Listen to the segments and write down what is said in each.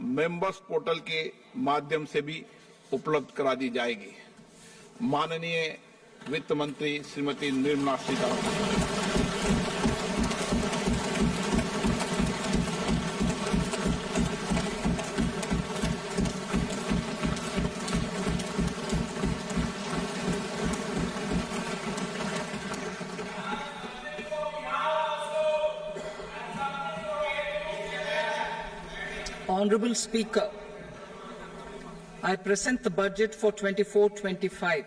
Members portal के माध्यम से भी उपलब्ध करा दी जाएगी। माननीय वित्त मंत्री Shrimati Nirmala Sitharaman. Honourable Speaker, I present the budget for 24-25.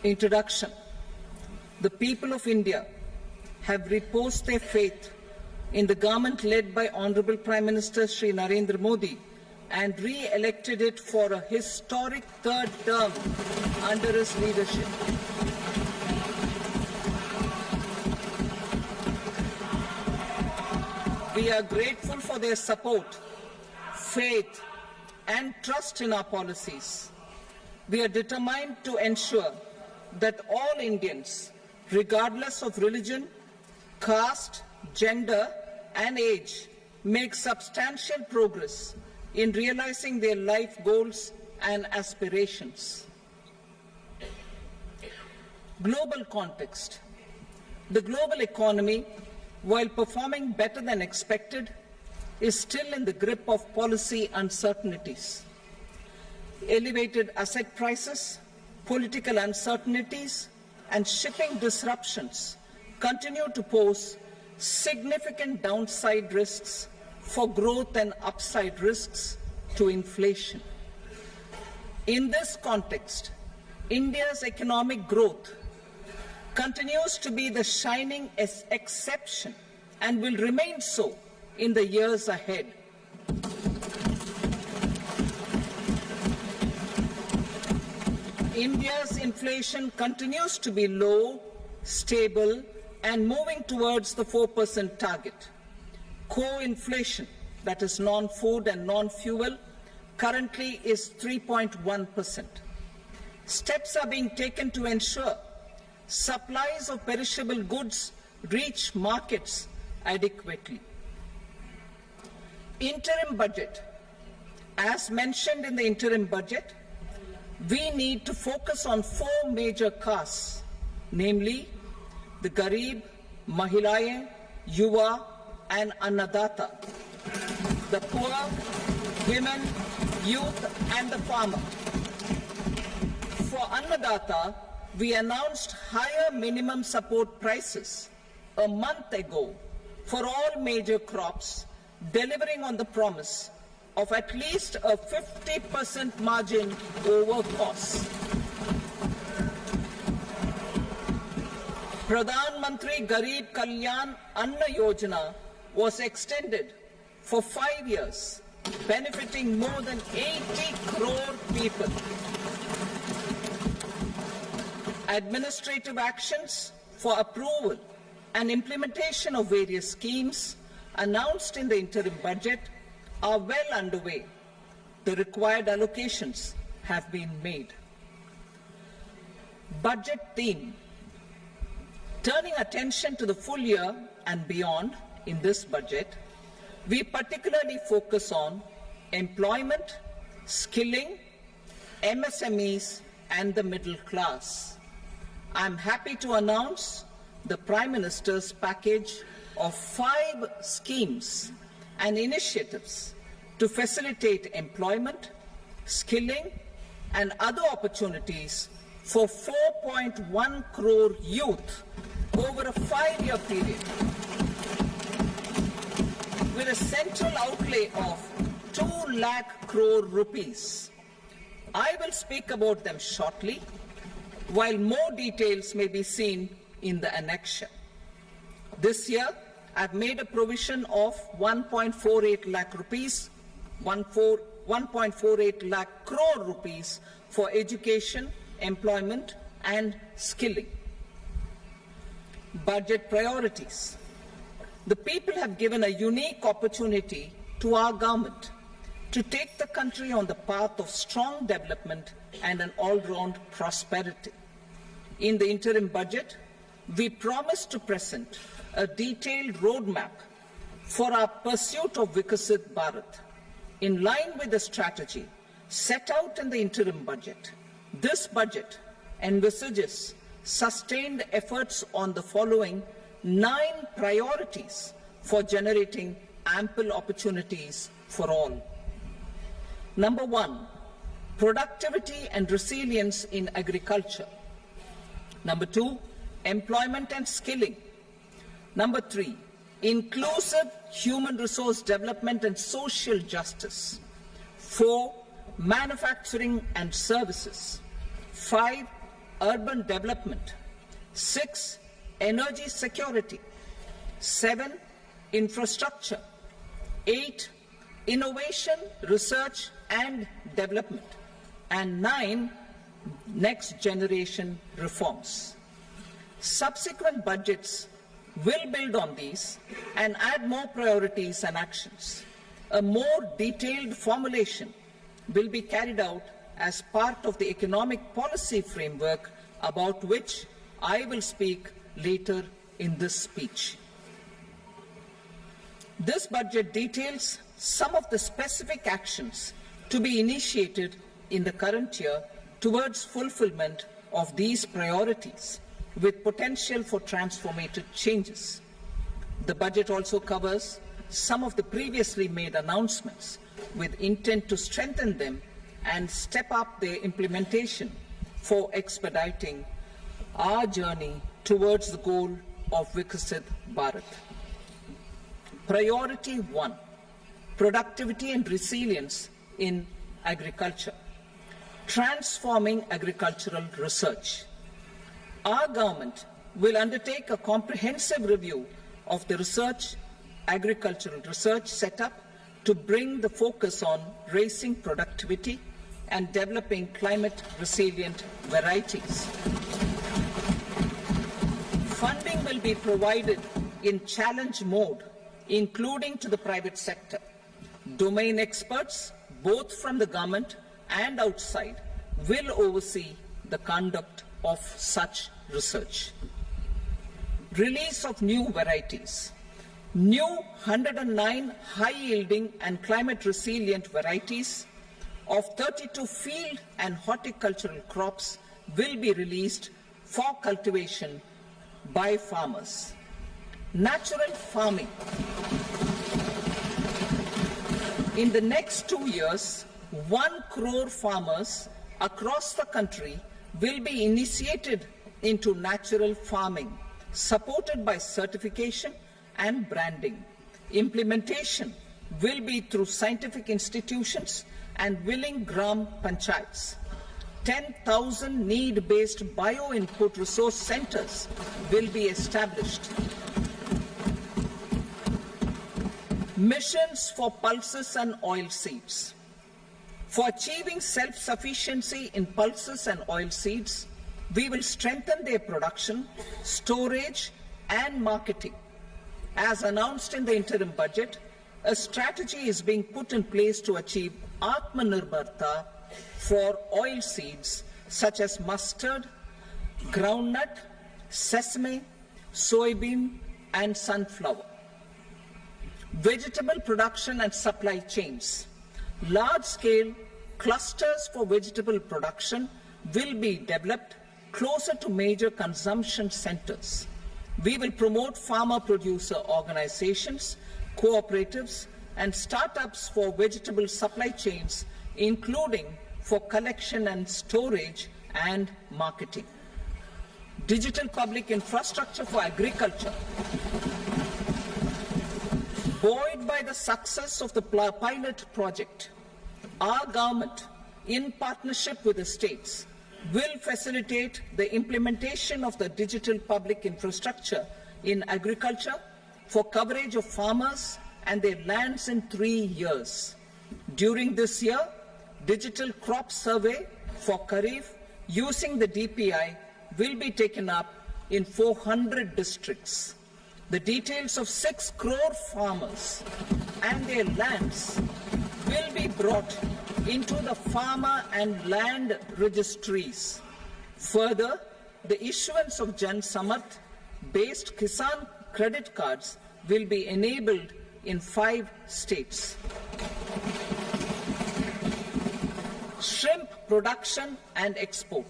Introduction. The people of India have reposed their faith in the government led by Honourable Prime Minister Shri Narendra Modi and re-elected it for a historic third term under his leadership. We are grateful for their support, faith, and trust in our policies. We are determined to ensure that all Indians, regardless of religion, caste, gender, and age, make substantial progress in realizing their life goals and aspirations. Global context. The global economy, while performing better than expected, is still in the grip of policy uncertainties. Elevated asset prices, political uncertainties, and shipping disruptions continue to pose significant downside risks for growth and upside risks to inflation. In this context, India's economic growth continues to be the shining exception and will remain so in the years ahead. India's inflation continues to be low, stable, and moving towards the 4% target. Core inflation, that is non-food and non-fuel, currently is 3.1%. Steps are being taken to ensure supplies of perishable goods reach markets adequately. Interim budget. As mentioned in the interim budget, we need to focus on 4 major castes, namely the Garib, Mahilaye, Yuva, and Annadata, the poor, women, youth, and the farmer. For Annadata, we announced higher minimum support prices a month ago for all major crops, delivering on the promise of at least a 50% margin over costs. Pradhan Mantri Garib Kalyan Anna Yojana was extended for 5 years, benefiting more than 80 crore people. Administrative actions for approval and implementation of various schemes announced in the interim budget are well underway. The required allocations have been made. Budget theme. Turning attention to the full year and beyond in this budget, we particularly focus on employment, skilling, MSMEs, and the middle class. I am happy to announce the Prime Minister's package of 5 schemes and initiatives to facilitate employment, skilling, and other opportunities for 4.1 crore youth over a 5-year period, with a central outlay of 2 lakh crore rupees. I will speak about them shortly, while more details may be seen in the annexure. This year, I've made a provision of 1.48 lakh rupees, 1.48 lakh crore rupees for education, employment, and skilling. Budget priorities. The people have given a unique opportunity to our government to take the country on the path of strong development and an all-round prosperity. In the interim budget, we promise to present a detailed roadmap for our pursuit of Vikasit Bharat. In line with the strategy set out in the interim budget, this budget envisages sustained efforts on the following 9 priorities for generating ample opportunities for all. Number 1, productivity and resilience in agriculture. Number 2, employment and skilling. Number 3, inclusive human resource development and social justice. 4, manufacturing and services. 5, urban development. 6, energy security. 7, infrastructure. 8, innovation, research and development. And 9, next generation reforms. Subsequent budgets will build on these and add more priorities and actions. A more detailed formulation will be carried out as part of the economic policy framework about which I will speak later in this speech. This budget details some of the specific actions to be initiated in the current year towards fulfillment of these priorities, with potential for transformative changes. The budget also covers some of the previously made announcements with intent to strengthen them and step up their implementation for expediting our journey towards the goal of Vikasit Bharat. Priority 1, productivity and resilience in agriculture. Transforming agricultural research. Our government will undertake a comprehensive review of the agricultural research setup to bring the focus on raising productivity and developing climate-resilient varieties. Funding will be provided in challenge mode, including to the private sector. Domain experts, both from the government and outside, will oversee the conduct of such research. Release of new varieties. New 109 high-yielding and climate-resilient varieties of 32 field and horticultural crops will be released for cultivation by farmers. Natural farming. In the next 2 years, 1 crore farmers across the country will be initiated into natural farming, supported by certification and branding. Implementation will be through scientific institutions and willing gram panchayats. 10,000 need-based bio-input resource centers will be established. Missions for pulses and oilseeds. For achieving self-sufficiency in pulses and oilseeds, we will strengthen their production, storage and marketing. As announced in the interim budget, a strategy is being put in place to achieve Atmanirbharta for oilseeds such as mustard, groundnut, sesame, soybean and sunflower. Vegetable production and supply chains. Large-scale clusters for vegetable production will be developed closer to major consumption centers. We will promote farmer-producer organizations, cooperatives, and startups for vegetable supply chains, including for collection and storage and marketing. Digital public infrastructure for agriculture. Buoyed by the success of the pilot project, our government, in partnership with the states, will facilitate the implementation of the digital public infrastructure in agriculture for coverage of farmers and their lands in 3 years. During this year, digital crop survey for Kharif using the DPI will be taken up in 400 districts. The details of 6 crore farmers and their lands will be brought into the farmer and land registries. Further, the issuance of Jan Samarth based Kisan credit cards will be enabled in 5 states. Shrimp production and export.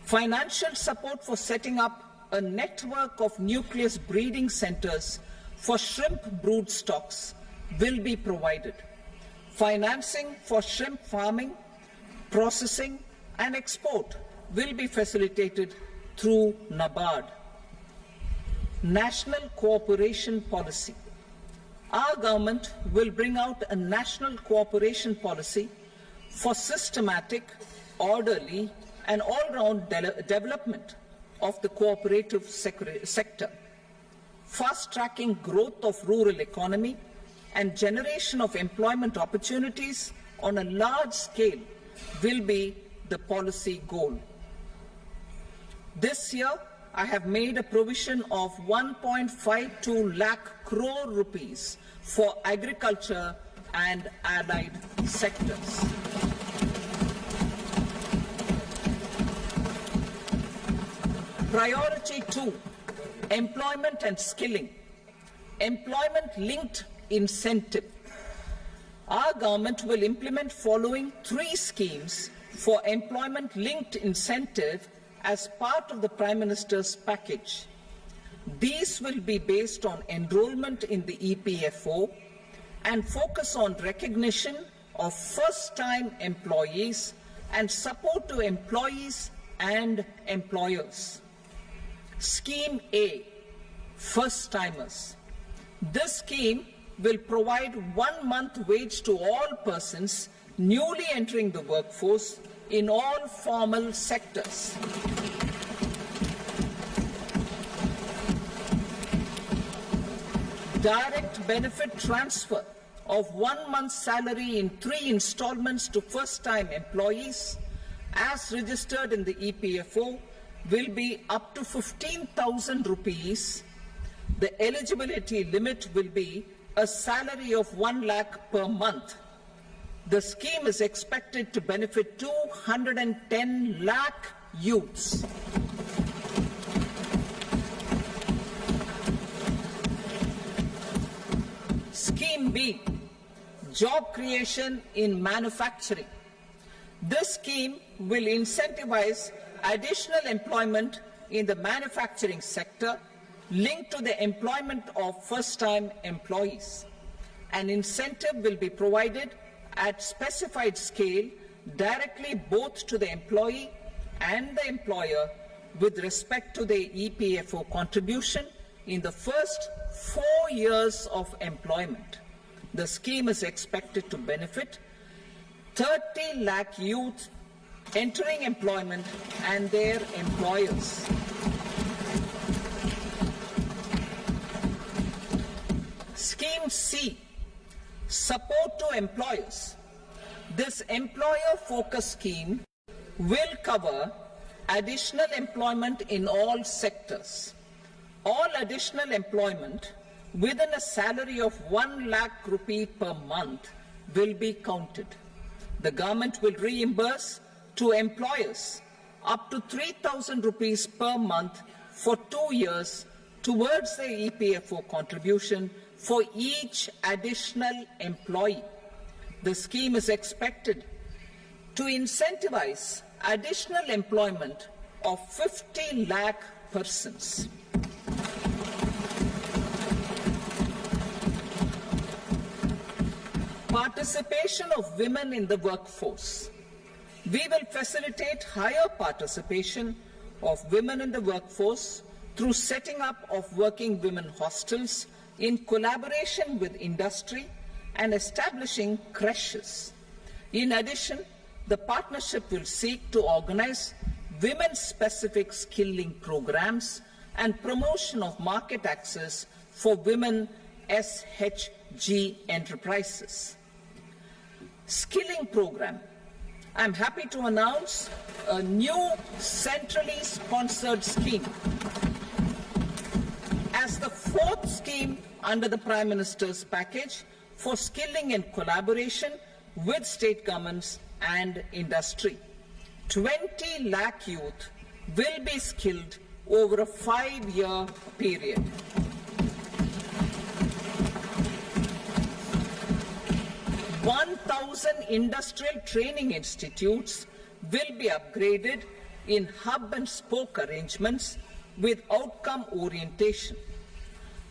Financial support for setting up a network of nucleus breeding centers for shrimp brood stocks will be provided. Financing for shrimp farming, processing and export will be facilitated through NABARD. National cooperation policy. Our government will bring out a national cooperation policy for systematic, orderly and all-round development of the cooperative sector, fast-tracking growth of rural economy and generation of employment opportunities on a large scale will be the policy goal. This year, I have made a provision of 1.52 lakh crore rupees for agriculture and allied sectors. Priority 2, employment and skilling. Employment-linked incentive. Our government will implement following 3 schemes for employment-linked incentive as part of the Prime Minister's package. These will be based on enrollment in the EPFO and focus on recognition of first-time employees and support to employees and employers. Scheme A, first-timers. This scheme will provide 1 month wage to all persons newly entering the workforce in all formal sectors. Direct benefit transfer of 1 month's salary in 3 installments to first-time employees as registered in the EPFO will be up to 15,000 rupees. The eligibility limit will be a salary of 1 lakh per month. The scheme is expected to benefit 210 lakh youths. Scheme B, job creation in manufacturing. This scheme will incentivize additional employment in the manufacturing sector linked to the employment of first-time employees. An incentive will be provided at specified scale directly both to the employee and the employer with respect to the EPFO contribution in the first 4 years of employment. The scheme is expected to benefit 30 lakh youth entering employment and their employers. Scheme C, support to employers. This employer-focused scheme will cover additional employment in all sectors. All additional employment within a salary of 1 lakh rupee per month will be counted. The government will reimburse to employers up to 3,000 rupees per month for 2 years towards the EPFO contribution for each additional employee. The scheme is expected to incentivize additional employment of 50 lakh persons. Participation of women in the workforce. We will facilitate higher participation of women in the workforce through setting up of working women hostels in collaboration with industry and establishing creches. In addition, the partnership will seek to organize women-specific skilling programs and promotion of market access for women SHG enterprises. Skilling program. I'm happy to announce a new centrally sponsored scheme as the 4th scheme under the Prime Minister's package for skilling in collaboration with state governments and industry. 20 lakh youth will be skilled over a 5-year period. 1,000 industrial training institutes will be upgraded in hub and spoke arrangements with outcome orientation.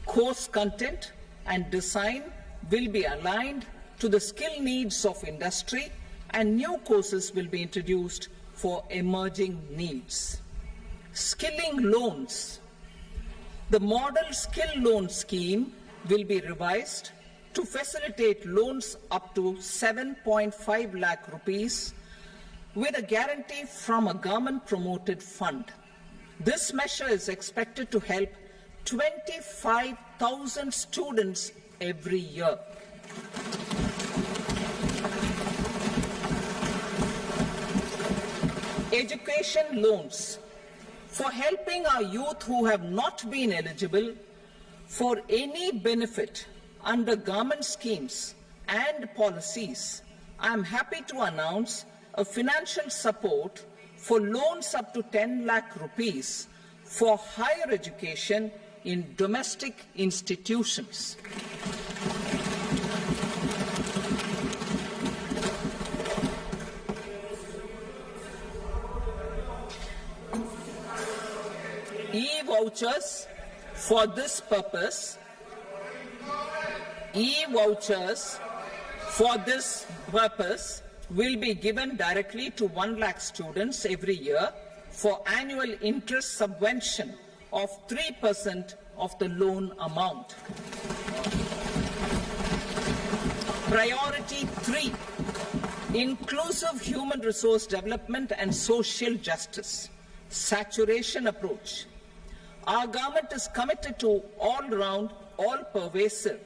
Course content and design will be aligned to the skill needs of industry, and new courses will be introduced for emerging needs. Skilling loans. The model skill loan scheme will be revised to facilitate loans up to 7.5 lakh rupees with a guarantee from a government-promoted fund. This measure is expected to help 25,000 students every year. Education loans. For helping our youth who have not been eligible for any benefit under government schemes and policies, I am happy to announce a financial support for loans up to 10 lakh rupees for higher education in domestic institutions. E-vouchers for this purpose. E-vouchers for this purpose will be given directly to 1 lakh students every year for annual interest subvention of 3% of the loan amount. Priority 3, inclusive human resource development and social justice. Saturation approach. Our government is committed to all-round, all-pervasive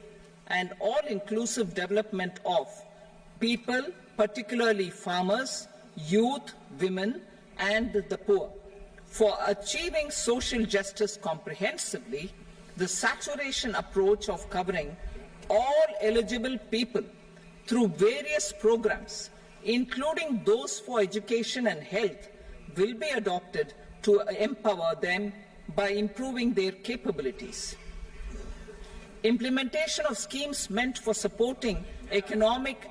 and all-inclusive development of people, particularly farmers, youth, women and the poor. For achieving social justice comprehensively, the saturation approach of covering all eligible people through various programs, including those for education and health, will be adopted to empower them by improving their capabilities. Implementation of schemes meant for supporting economic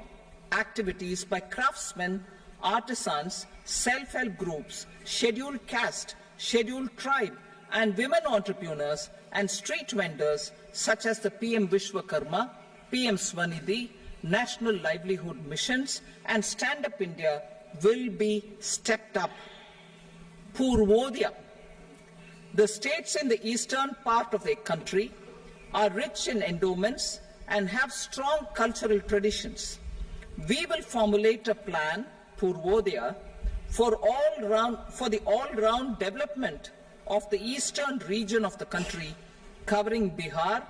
activities by craftsmen, artisans, self-help groups, scheduled caste, scheduled tribe, and women entrepreneurs and street vendors such as the PM Vishwakarma, PM Swanidhi, National Livelihood Missions, and Stand Up India will be stepped up. Purvodaya. The states in the eastern part of the country are rich in endowments and have strong cultural traditions. We will formulate a plan, Purvodaya, for the all-round development of the eastern region of the country, covering Bihar,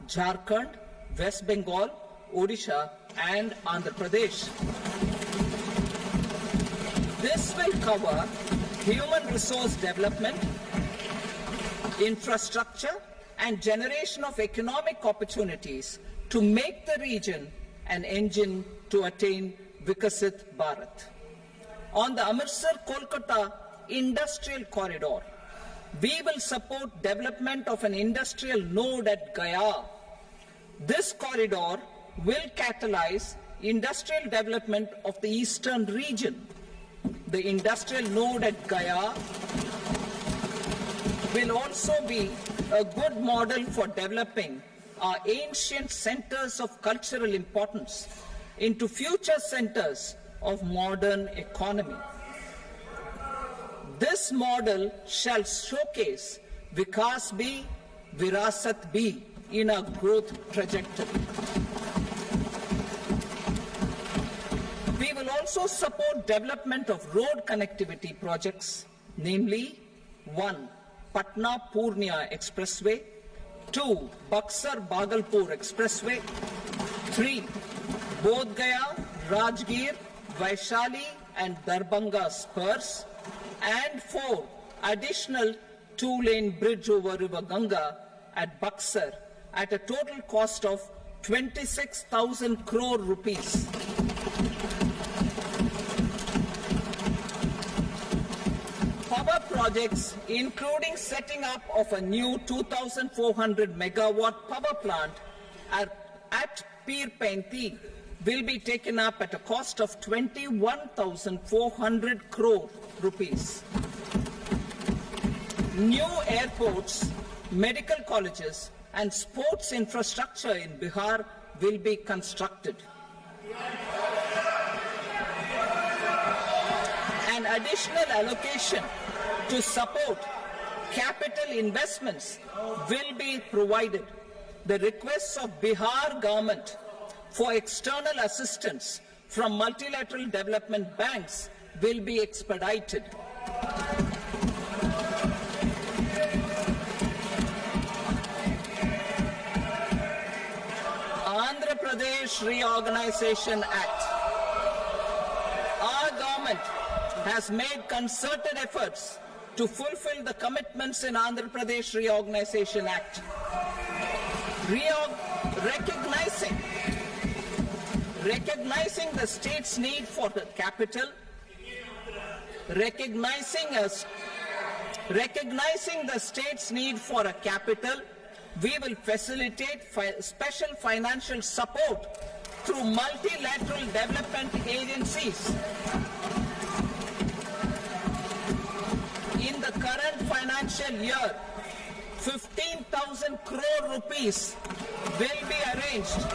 Jharkhand, West Bengal, Odisha, and Andhra Pradesh. This will cover human resource development, infrastructure, and generation of economic opportunities to make the region an engine to attain Vikasit Bharat. On the Amritsar-Kolkata Industrial Corridor, we will support development of an industrial node at Gaya. This corridor will catalyze industrial development of the eastern region. The industrial node at Gaya will also be a good model for developing our ancient centers of cultural importance into future centers of modern economy. This model shall showcase Vikas B, Virasat B in our growth trajectory. We will also support development of road connectivity projects, namely 1. Patna-Purnia Expressway, 2. Buxar-Bhagalpur Expressway, 3. Bodh Gaya, Rajgir, Vaishali and Darbhanga spurs, and 4. Additional 2-lane bridge over River Ganga at Buxar at a total cost of 26,000 crore rupees. Power projects, including setting up of a new 2,400 megawatt power plant at Pir Painti will be taken up at a cost of 21,400 crore rupees. New airports, medical colleges, and sports infrastructure in Bihar will be constructed. An additional allocation to support capital investments will be provided. The requests of Bihar government for external assistance from multilateral development banks will be expedited. Andhra Pradesh Reorganization Act. Our government has made concerted efforts to fulfill the commitments in Andhra Pradesh Reorganization Act. Recognizing the state's need for the capital, recognizing the state's need for a capital, we will facilitate special financial support through multilateral development agencies. In the current financial year, 15,000 crore rupees will be arranged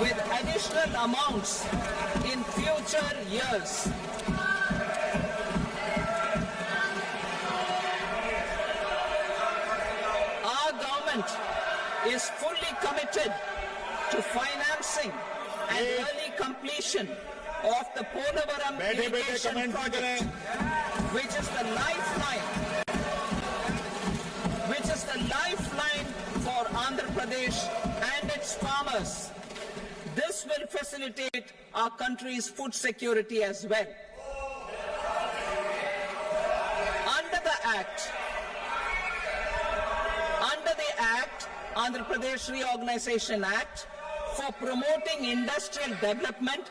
with additional amounts in future years. Our government is fully committed to financing and early completion of the Polavaram irrigation project, which is the lifeline for Andhra Pradesh and its farmers. This will facilitate our country's food security as well. Under the Andhra Pradesh Reorganization Act, for promoting industrial development,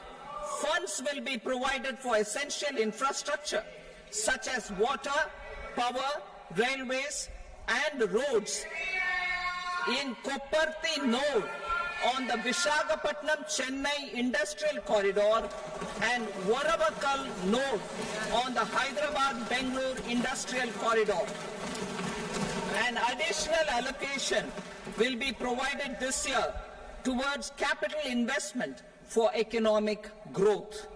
funds will be provided for essential infrastructure such as water, power, railways, and roads. In Kopparthi node on the Visakhapatnam-Chennai Industrial Corridor and Varavakal node on the Hyderabad-Bangalore Industrial Corridor. An additional allocation will be provided this year towards capital investment for economic growth.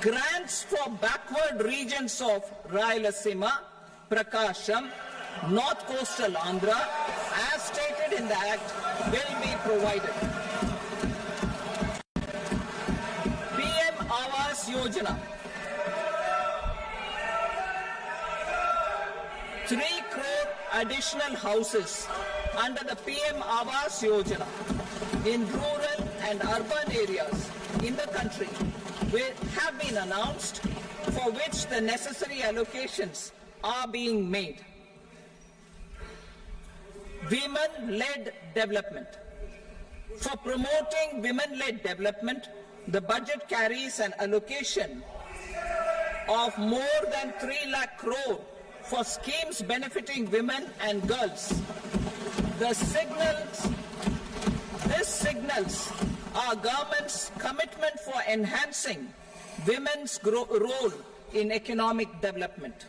Grants for backward regions of Rayalaseema, Prakasham, North Coastal Andhra, as stated in the Act, will be provided. PM Awas Yojana. 3 crore additional houses under the PM Awas Yojana in rural and urban areas in the country have been announced, for which the necessary allocations are being made. Women-led development. For promoting women-led development, the budget carries an allocation of more than 3 lakh crore for schemes benefiting women and girls. This signals our government's commitment for enhancing women's role in economic development.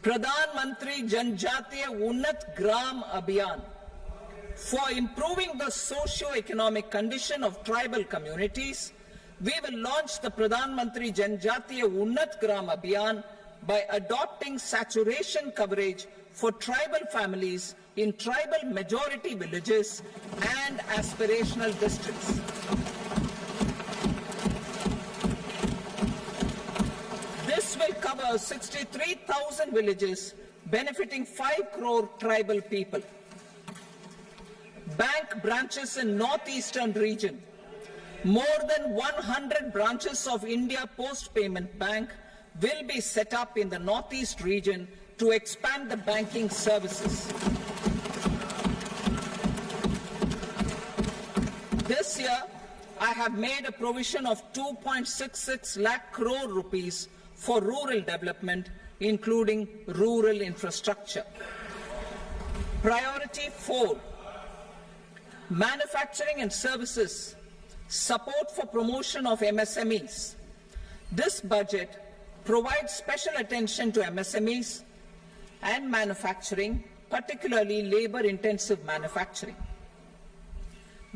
Pradhan Mantri Janjatiya Unnat Gram Abhiyan. For improving the socio-economic condition of tribal communities, we will launch the Pradhan Mantri Janjatiya Unnat Gram Abhiyan by adopting saturation coverage for tribal families in tribal majority villages and aspirational districts. This will cover 63,000 villages, benefiting 5 crore tribal people. Bank branches in northeastern region. More than 100 branches of India Post Payment Bank will be set up in the northeast region to expand the banking services. This year, I have made a provision of 2.66 lakh crore rupees for rural development, including rural infrastructure. Priority 4, manufacturing and services support for promotion of MSMEs. This budget provides special attention to MSMEs and manufacturing, particularly labor-intensive manufacturing.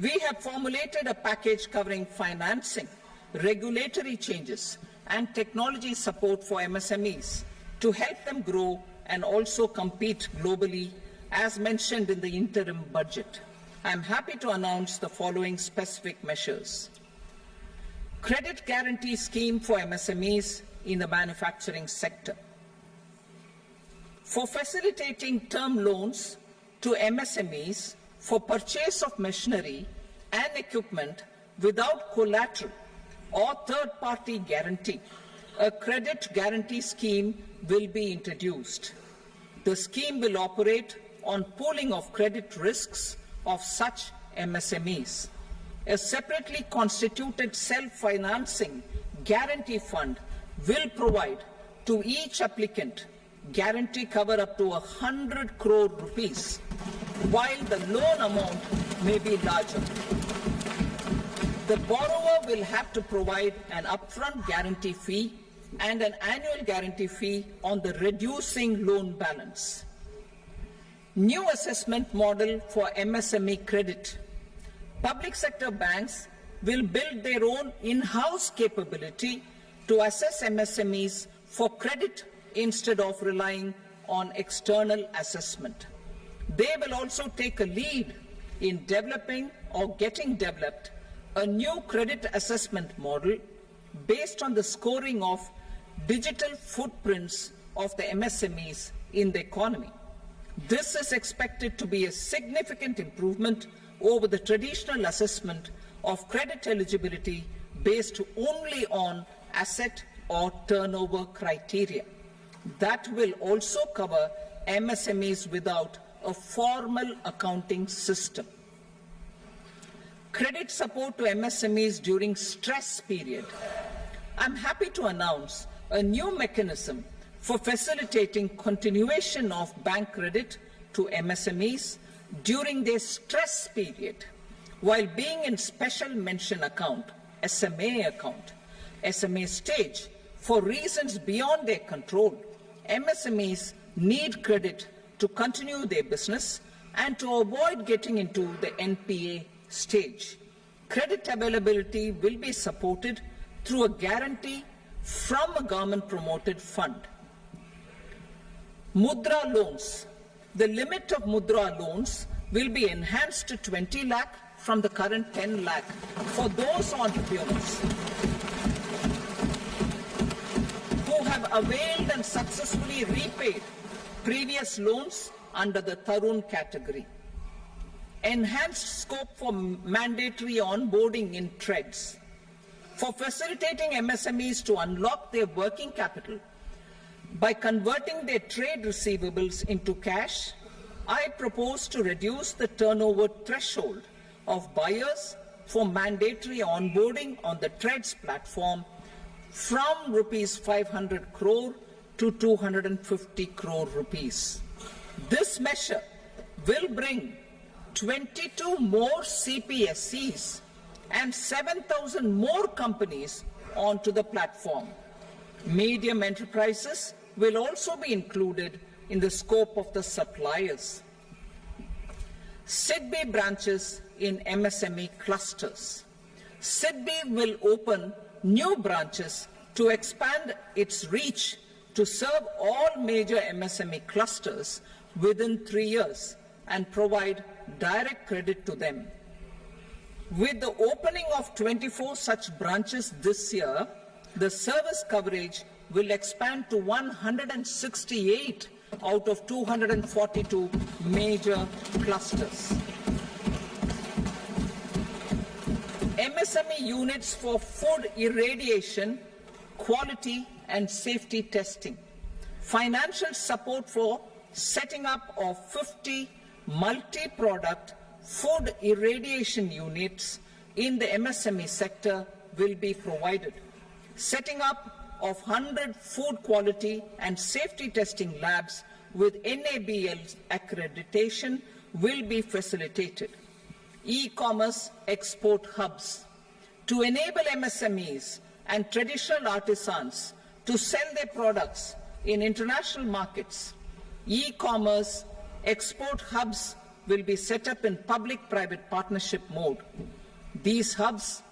We have formulated a package covering financing, regulatory changes, and technology support for MSMEs to help them grow and also compete globally, as mentioned in the interim budget. I am happy to announce the following specific measures. Credit guarantee scheme for MSMEs in the manufacturing sector. For facilitating term loans to MSMEs for purchase of machinery and equipment without collateral or third-party guarantee, a credit guarantee scheme will be introduced. The scheme will operate on pooling of credit risks of such MSMEs. A separately constituted self-financing guarantee fund will provide to each applicant guarantee cover up to 100 crore rupees, while the loan amount may be larger. The borrower will have to provide an upfront guarantee fee and an annual guarantee fee on the reducing loan balance. New assessment model for MSME credit. Public sector banks will build their own in-house capability to assess MSMEs for credit instead of relying on external assessment. They will also take a lead in developing or getting developed a new credit assessment model based on the scoring of digital footprints of the MSMEs in the economy. This is expected to be a significant improvement over the traditional assessment of credit eligibility based only on asset or turnover criteria. That will also cover MSMEs without a formal accounting system. Credit support to MSMEs during stress period. I'm happy to announce a new mechanism for facilitating continuation of bank credit to MSMEs during their stress period while being in special mention account, SMA stage, for reasons beyond their control. MSMEs need credit to continue their business and to avoid getting into the NPA stage. Credit availability will be supported through a guarantee from a government-promoted fund. Mudra loans. The limit of Mudra loans will be enhanced to 20 lakh from the current 10 lakh for those entrepreneurs who have availed and successfully repaid previous loans under the Tarun category. Enhanced scope for mandatory onboarding in TREDS. For facilitating MSMEs to unlock their working capital by converting their trade receivables into cash, I propose to reduce the turnover threshold of buyers for mandatory onboarding on the TREDS platform from rupees 500 crore to 250 crore rupees. This measure will bring 22 more CPSCs and 7,000 more companies onto the platform. Medium enterprises will also be included in the scope of the suppliers. SIDBI branches in MSME clusters. SIDBI will open new branches to expand its reach to serve all major MSME clusters within 3 years and provide direct credit to them. With the opening of 24 such branches this year, the service coverage will expand to 168 out of 242 major clusters. MSME units for food irradiation, quality and safety testing. Financial support for setting up of 50 multi-product food irradiation units in the MSME sector will be provided. Setting up of 100 food quality and safety testing labs with NABL accreditation will be facilitated. E-commerce export hubs. to enable MSMEs and traditional artisans to sell their products in international markets. E-commerce export hubs will be set up in public-private partnership mode. These hubs,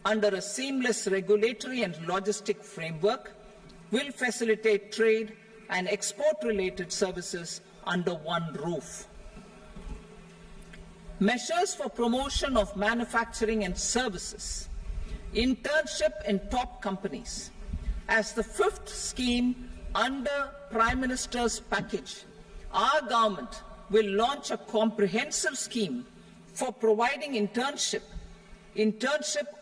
under a seamless regulatory and logistic framework, will facilitate trade and export-related services under one roof. Measures for promotion of manufacturing and services. Internship in top companies. As the fifth scheme under Prime Minister's package, our government will launch a comprehensive scheme for providing internship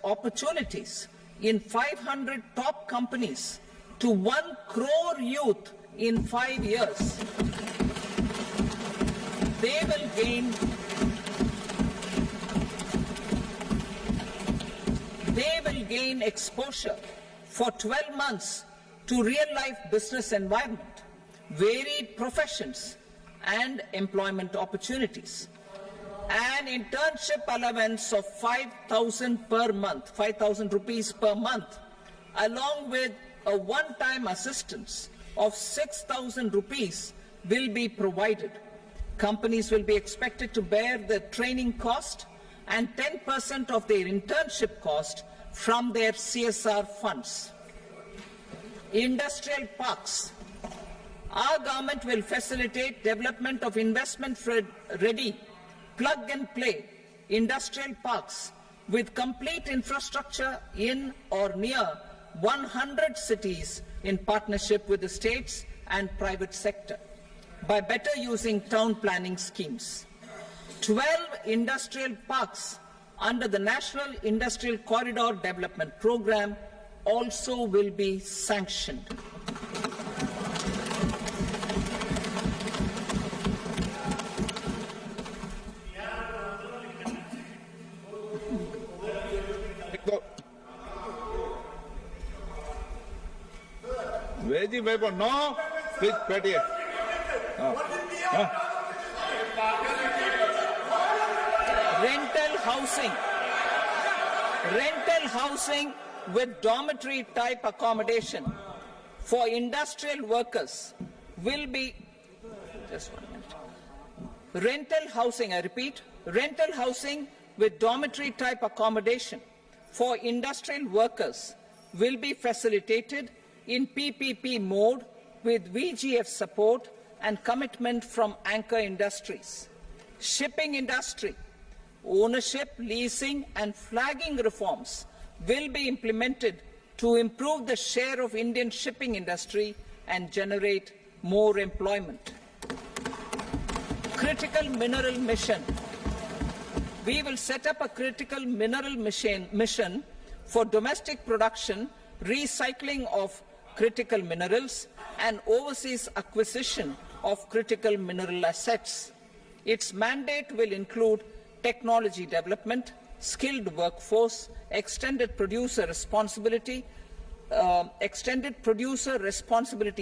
opportunities in 500 top companies to 1 crore youth in 5 years. They will gain exposure for 12 months to real-life business environment, varied professions, and employment opportunities. An internship allowance of 5,000 per month, 5,000 rupees per month, along with a one-time assistance of 6,000 rupees will be provided. Companies will be expected to bear the training cost and 10% of their internship cost from their CSR funds. Industrial parks. Our government will facilitate development of investment-ready, plug-and-play industrial parks with complete infrastructure in or near 100 cities in partnership with the states and private sector by better using town planning schemes. 12 industrial parks under the National Industrial Corridor Development Program also will be sanctioned. Veggie paper, no. Please, Patty. Rental housing with dormitory type accommodation for industrial workers will be, just 1 minute. Rental housing, I repeat, rental housing with dormitory type accommodation for industrial workers will be facilitated in PPP mode with VGF support and commitment from anchor industries. Shipping industry, ownership, leasing and flagging reforms will be implemented to improve the share of Indian shipping industry and generate more employment. Critical mineral mission. We will set up a critical mineral mission for domestic production, recycling of critical minerals and overseas acquisition of critical mineral assets. Its mandate will include technology development, skilled workforce, extended producer responsibility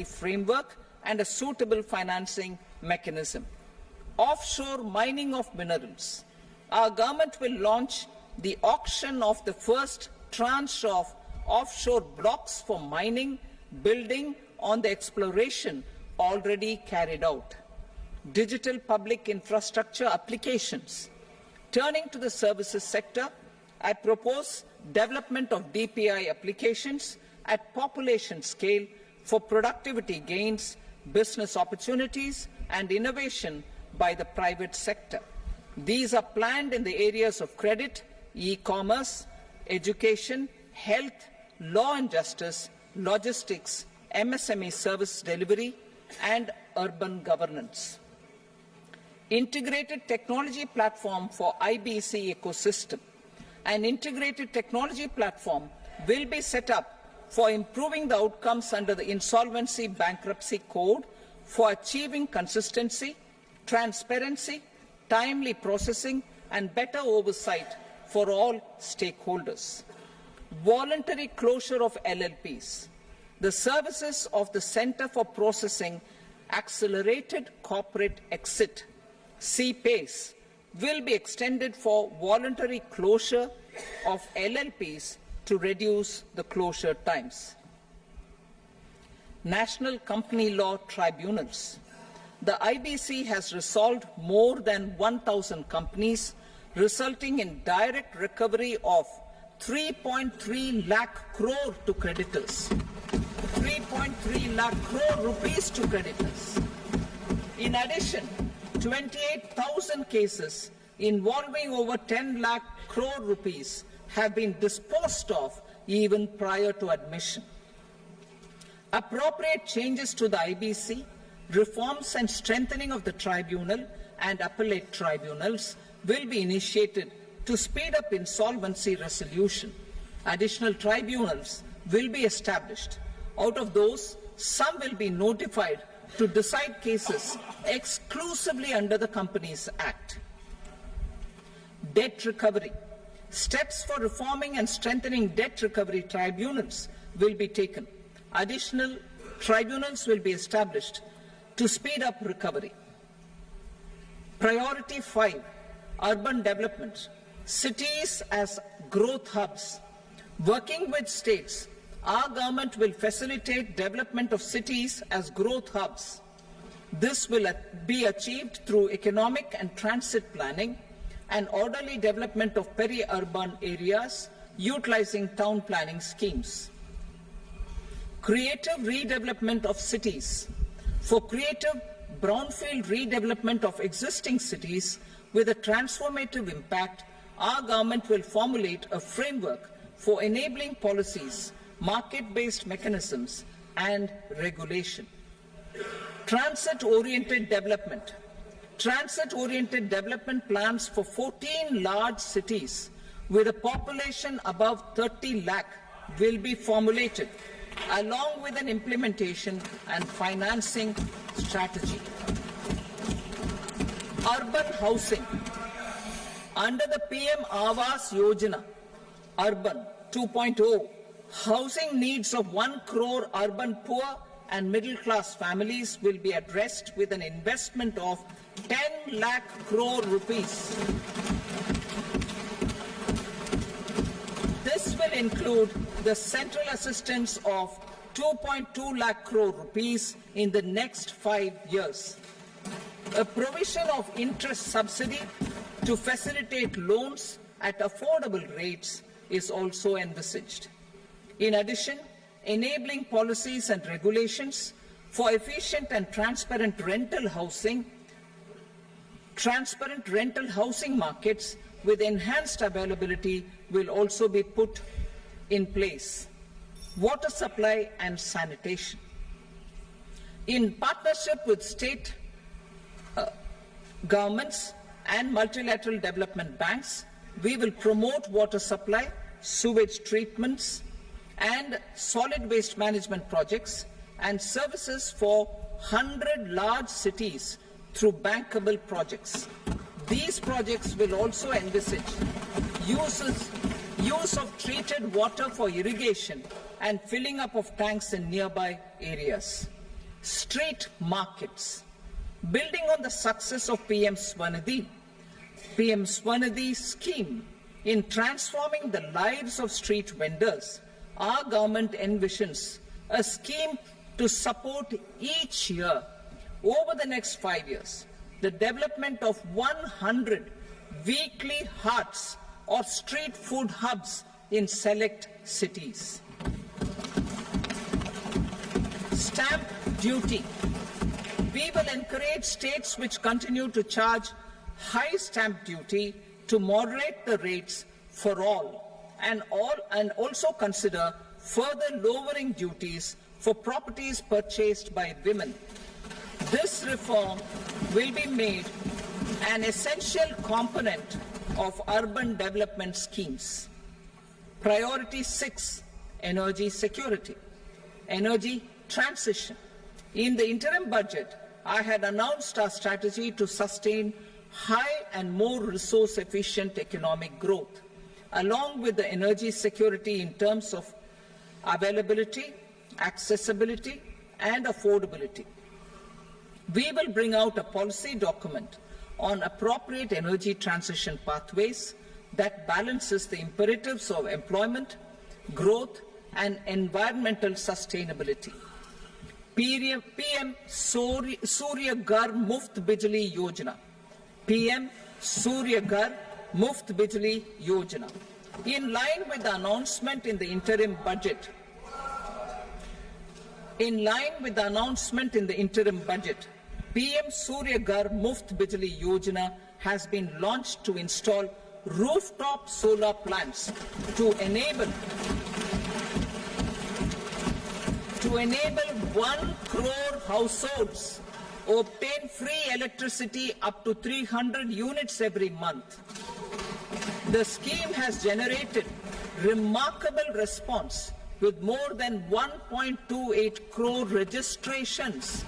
framework and a suitable financing mechanism. Offshore mining of minerals. Our government will launch the auction of the first tranche of offshore blocks for mining, building on the exploration already carried out. Digital public infrastructure applications. Turning to the services sector, I propose development of DPI applications at population scale for productivity gains, business opportunities and innovation by the private sector. These are planned in the areas of credit, e-commerce, education, health, law and justice, logistics, MSME service delivery and urban governance. Integrated technology platform for IBC ecosystem. An integrated technology platform will be set up for improving the outcomes under the Insolvency Bankruptcy Code for achieving consistency, transparency, timely processing and better oversight for all stakeholders. Voluntary closure of LLPs. The services of the Centre for Processing Accelerated Corporate Exit, CPACE, will be extended for voluntary closure of LLPs to reduce the closure times. National Company Law Tribunals. The IBC has resolved more than 1,000 companies, resulting in direct recovery of 3.3 lakh crore to creditors. 3.3 lakh crore rupees to creditors. In addition, 28,000 cases involving over 10 lakh crore rupees have been disposed of even prior to admission. Appropriate changes to the IBC, reforms and strengthening of the tribunal and appellate tribunals will be initiated to speed up insolvency resolution. Additional tribunals will be established. Out of those, some will be notified to decide cases exclusively under the Companies Act. Debt recovery. Steps for reforming and strengthening debt recovery tribunals will be taken. Additional tribunals will be established to speed up recovery. Priority 5, urban development. Cities as growth hubs. Working with states, our government will facilitate development of cities as growth hubs. This will be achieved through economic and transit planning and orderly development of peri-urban areas utilizing town planning schemes. Creative redevelopment of cities. For creative brownfield redevelopment of existing cities with a transformative impact, our government will formulate a framework for enabling policies, market-based mechanisms, and regulation. Transit-oriented development. Transit-oriented development plans for 14 large cities with a population above 30 lakh will be formulated, along with an implementation and financing strategy. Urban housing. Under the PM Awas Yojana, Urban 2.0, housing needs of 1 crore urban poor and middle-class families will be addressed with an investment of 10 lakh crore rupees. This will include the central assistance of 2.2 lakh crore rupees in the next 5 years. A provision of interest subsidy to facilitate loans at affordable rates is also envisaged. In addition, enabling policies and regulations for efficient and transparent rental housing markets with enhanced availability will also be put in place. Water supply and sanitation. In partnership with state governments and multilateral development banks, we will promote water supply, sewage treatments, and solid waste management projects and services for 100 large cities through bankable projects. These projects will also envisage use of treated water for irrigation and filling up of tanks in nearby areas. Street markets. Building on the success of PM Swanidhi scheme in transforming the lives of street vendors, our government envisions a scheme to support each year over the next 5 years the development of 100 weekly hearts or street food hubs in select cities. Stamp duty. We will encourage states which continue to charge high stamp duty to moderate the rates for all and also consider further lowering duties for properties purchased by women. This reform will be made an essential component of urban development schemes. Priority 6, energy security. Energy transition. In the interim budget, I had announced our strategy to sustain high and more resource-efficient economic growth, along with the energy security in terms of availability, accessibility, and affordability. We will bring out a policy document on appropriate energy transition pathways that balances the imperatives of employment, growth and environmental sustainability. PM Surya Ghar Muft Bijli Yojana. PM Surya Ghar Muft Bijli Yojana. In line with the announcement in the interim budget, PM Surya Ghar Muft Bijli Yojana has been launched to install rooftop solar plants to enable 1 crore households obtain free electricity up to 300 units every month. The scheme has generated remarkable response with more than 1.28 crore registrations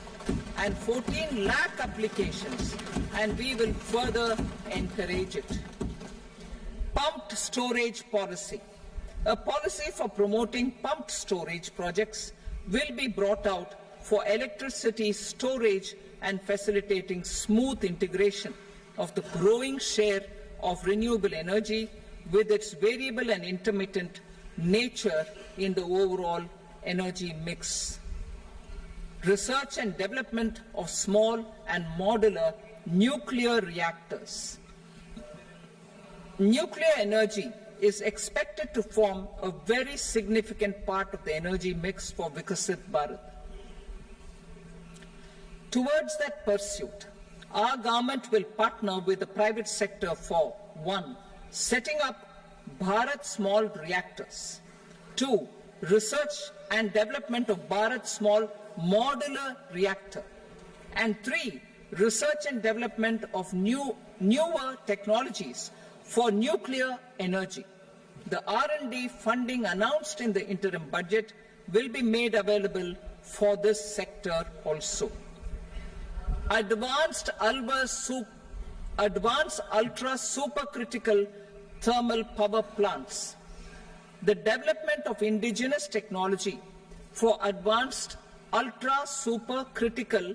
and 14 lakh applications, and we will further encourage it. Pumped storage policy. A policy for promoting pumped storage projects will be brought out for electricity storage and facilitating smooth integration of the growing share of renewable energy with its variable and intermittent nature in the overall energy mix. Research and development of small and modular nuclear reactors. Nuclear energy is expected to form a very significant part of the energy mix for Viksit Bharat. Towards that pursuit, our government will partner with the private sector for 1. Setting up Bharat Small Reactors, 2. Research and development of Bharat Small Modular Reactor, and 3. Research and development of newer technologies for nuclear energy. The R&D funding announced in the interim budget will be made available for this sector also. Advanced ultra supercritical thermal power plants. The development of indigenous technology for advanced ultra supercritical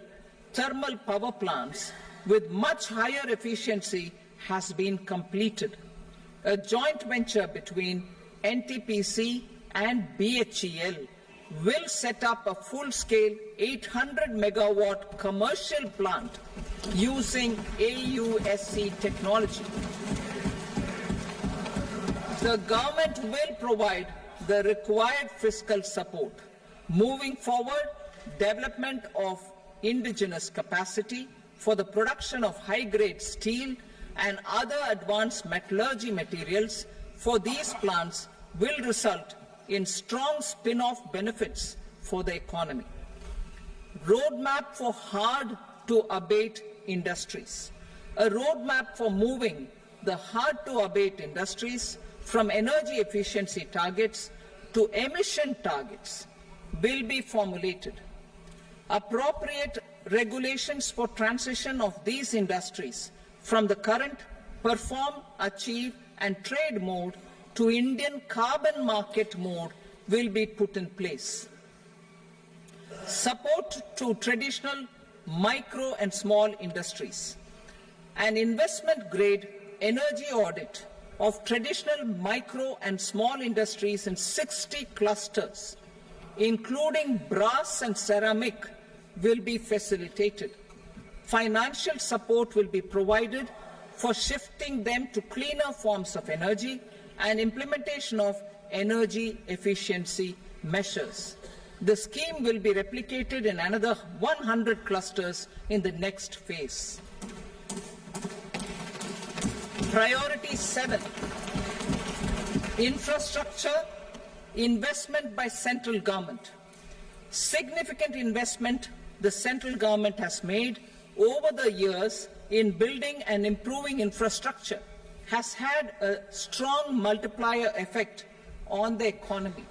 thermal power plants with much higher efficiency has been completed. A joint venture between NTPC and BHEL will set up a full-scale 800 megawatt commercial plant using AUSC technology. The government will provide the required fiscal support. Moving forward, development of indigenous capacity for the production of high-grade steel and other advanced metallurgy materials for these plants will result in strong spin-off benefits for the economy. Roadmap for hard-to-abate industries. A roadmap for moving the hard-to-abate industries from energy efficiency targets to emission targets will be formulated. Appropriate regulations for transition of these industries from the current perform, achieve and trade mode to Indian carbon market mode will be put in place. Support to traditional micro and small industries. An investment-grade energy audit of traditional micro and small industries in 60 clusters, including brass and ceramic, will be facilitated. Financial support will be provided for shifting them to cleaner forms of energy and implementation of energy efficiency measures. The scheme will be replicated in another 100 clusters in the next phase. Priority 7, infrastructure investment by central government. Significant investment the central government has made over the years in building and improving infrastructure has had a strong multiplier effect on the economy.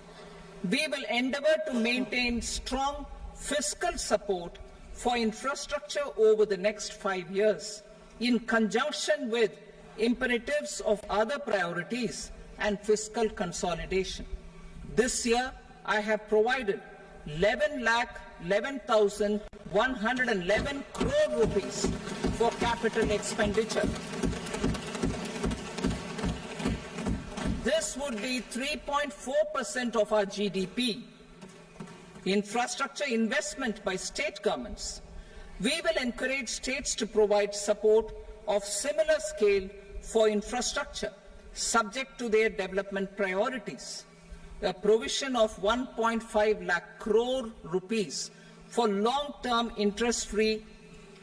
We will endeavour to maintain strong fiscal support for infrastructure over the next 5 years in conjunction with imperatives of other priorities and fiscal consolidation. This year, I have provided 11,11,111 crore rupees for capital expenditure. This would be 3.4% of our GDP. Infrastructure investment by state governments. We will encourage states to provide support of similar scale for infrastructure, subject to their development priorities. A provision of 1.5 lakh crore rupees for long-term interest-free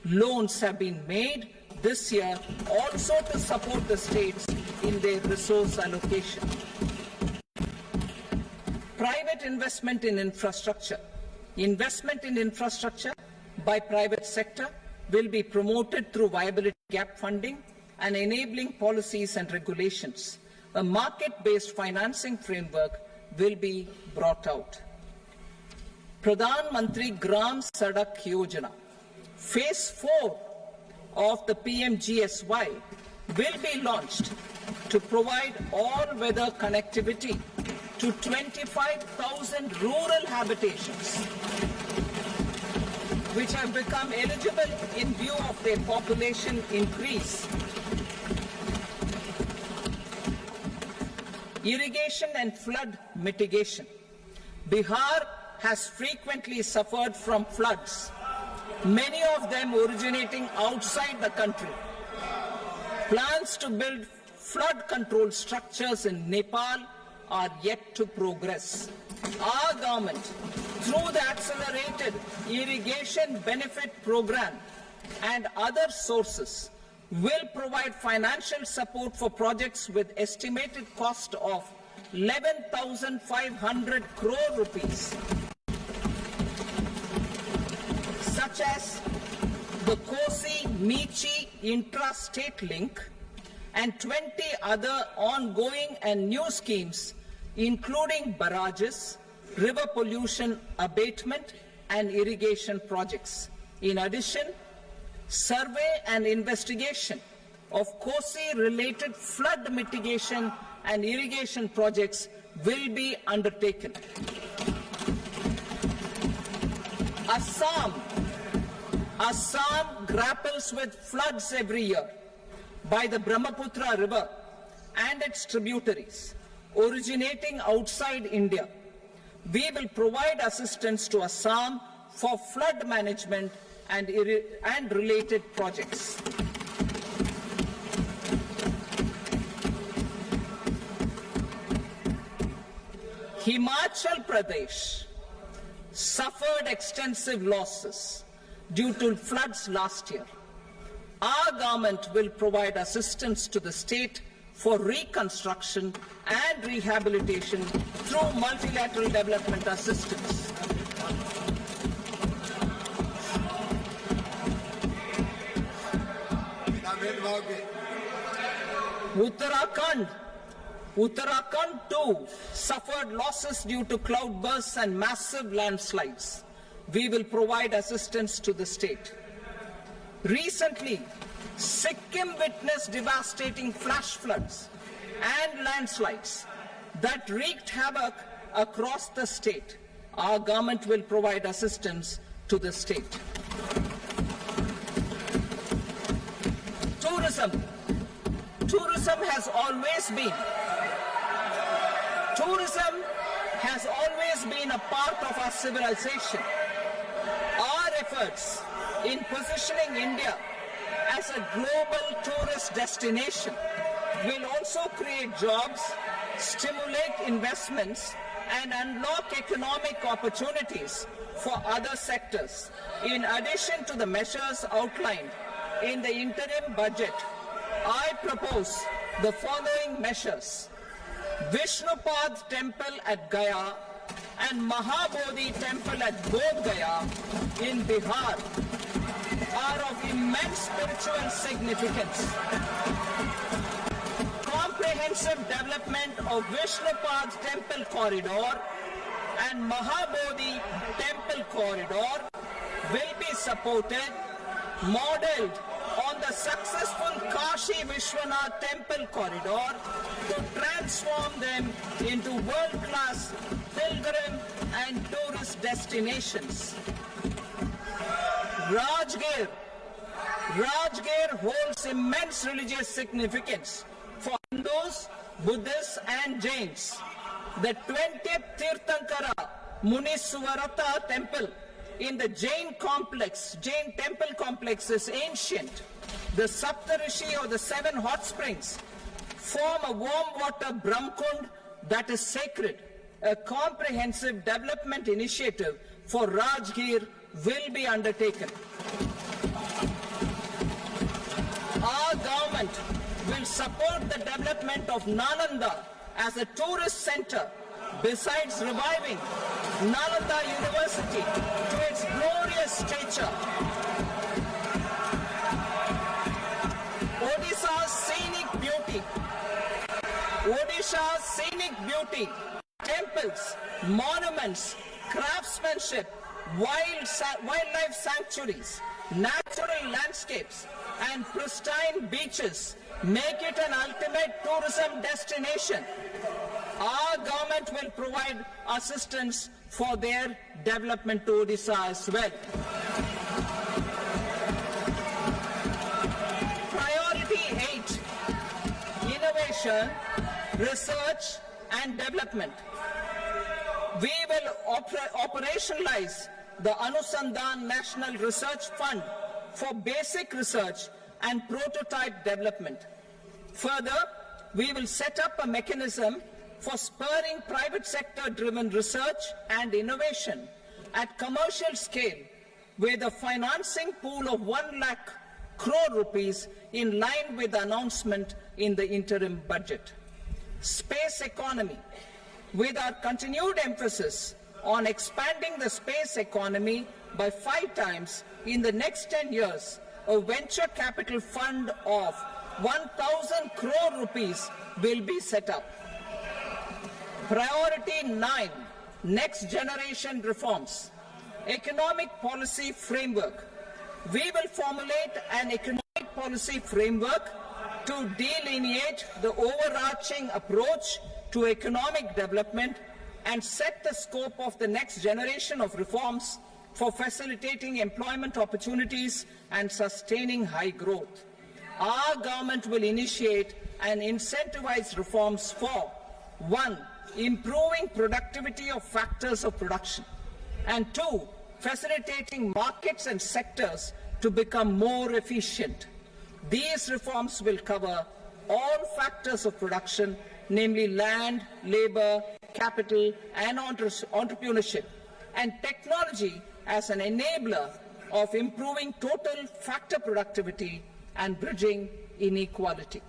loans have been made this year also to support the states in their resource allocation. Private investment in infrastructure. Investment in infrastructure by private sector will be promoted through viability gap funding and enabling policies and regulations. A market-based financing framework will be brought out. Pradhan Mantri Gram Sadak Yojana, Phase 4 of the PMGSY will be launched to provide all-weather connectivity to 25,000 rural habitations, which have become eligible in view of their population increase. Irrigation and flood mitigation. Bihar has frequently suffered from floods, many of them originating outside the country. Plans to build flood control structures in Nepal are yet to progress. Our government, through the Accelerated Irrigation Benefit Program and other sources, will provide financial support for projects with estimated cost of 11,500 crore rupees, such as the Kosi-Michi intra-state link and 20 other ongoing and new schemes, including barrages, river pollution abatement and irrigation projects. In addition, survey and investigation of Kosi-related flood mitigation and irrigation projects will be undertaken. Assam grapples with floods every year by the Brahmaputra River and its tributaries originating outside India. We will provide assistance to Assam for flood management and related projects. Himachal Pradesh suffered extensive losses due to floods last year. Our government will provide assistance to the state for reconstruction and rehabilitation through multilateral development assistance. Uttarakhand too suffered losses due to cloudbursts and massive landslides. We will provide assistance to the state. Recently, Sikkim witnessed devastating flash floods and landslides that wreaked havoc across the state. Our government will provide assistance to the state. Tourism. Tourism has always been a part of our civilization. Our efforts in positioning India as a global tourist destination will also create jobs, stimulate investments, and unlock economic opportunities for other sectors. In addition to the measures outlined in the interim budget, I propose the following measures. Vishnupad Temple at Gaya and Mahabodhi Temple at Bodh Gaya in Bihar are of immense spiritual significance. Comprehensive development of Vishnupad Temple Corridor and Mahabodhi Temple Corridor will be supported, modeled on the successful Kashi Vishwanath Temple Corridor to transform them into world-class pilgrim and tourist destinations. Rajgir holds immense religious significance for Hindus Buddhists and Jains. The 20th Tirthankara Muniswarata temple in the Jain temple complex is ancient. The Saptarishi or the 7 hot springs form a warm water Brahmkund that is sacred. A comprehensive development initiative for Rajgir will be undertaken. Our government will support the development of Nalanda as a tourist center, besides reviving Nalanda University to its glorious stature. Odisha's scenic beauty, temples, monuments, craftsmanship, wildlife sanctuaries, natural landscapes, and pristine beaches make it an ultimate tourism destination. Our government will provide assistance for their development to Odisha as well. Priority 8, innovation, research and development. We will operationalize the Anusandhan National Research Fund for basic research and prototype development. Further, we will set up a mechanism for spurring private sector driven research and innovation at commercial scale with a financing pool of 1 lakh crore rupees in line with the announcement in the interim budget. Space economy. With our continued emphasis on expanding the space economy by 5 times in the next 10 years, a venture capital fund of 1,000 crore rupees will be set up. Priority 9, next generation reforms. Economic policy framework. We will formulate an economic policy framework to delineate the overarching approach to economic development and set the scope of the next generation of reforms for facilitating employment opportunities and sustaining high growth. Our government will initiate and incentivize reforms for 1. Improving productivity of factors of production, and 2. Facilitating markets and sectors to become more efficient. These reforms will cover all factors of production, namely land, labor, capital, and entrepreneurship, and technology as an enabler of improving total factor productivity and bridging inequality.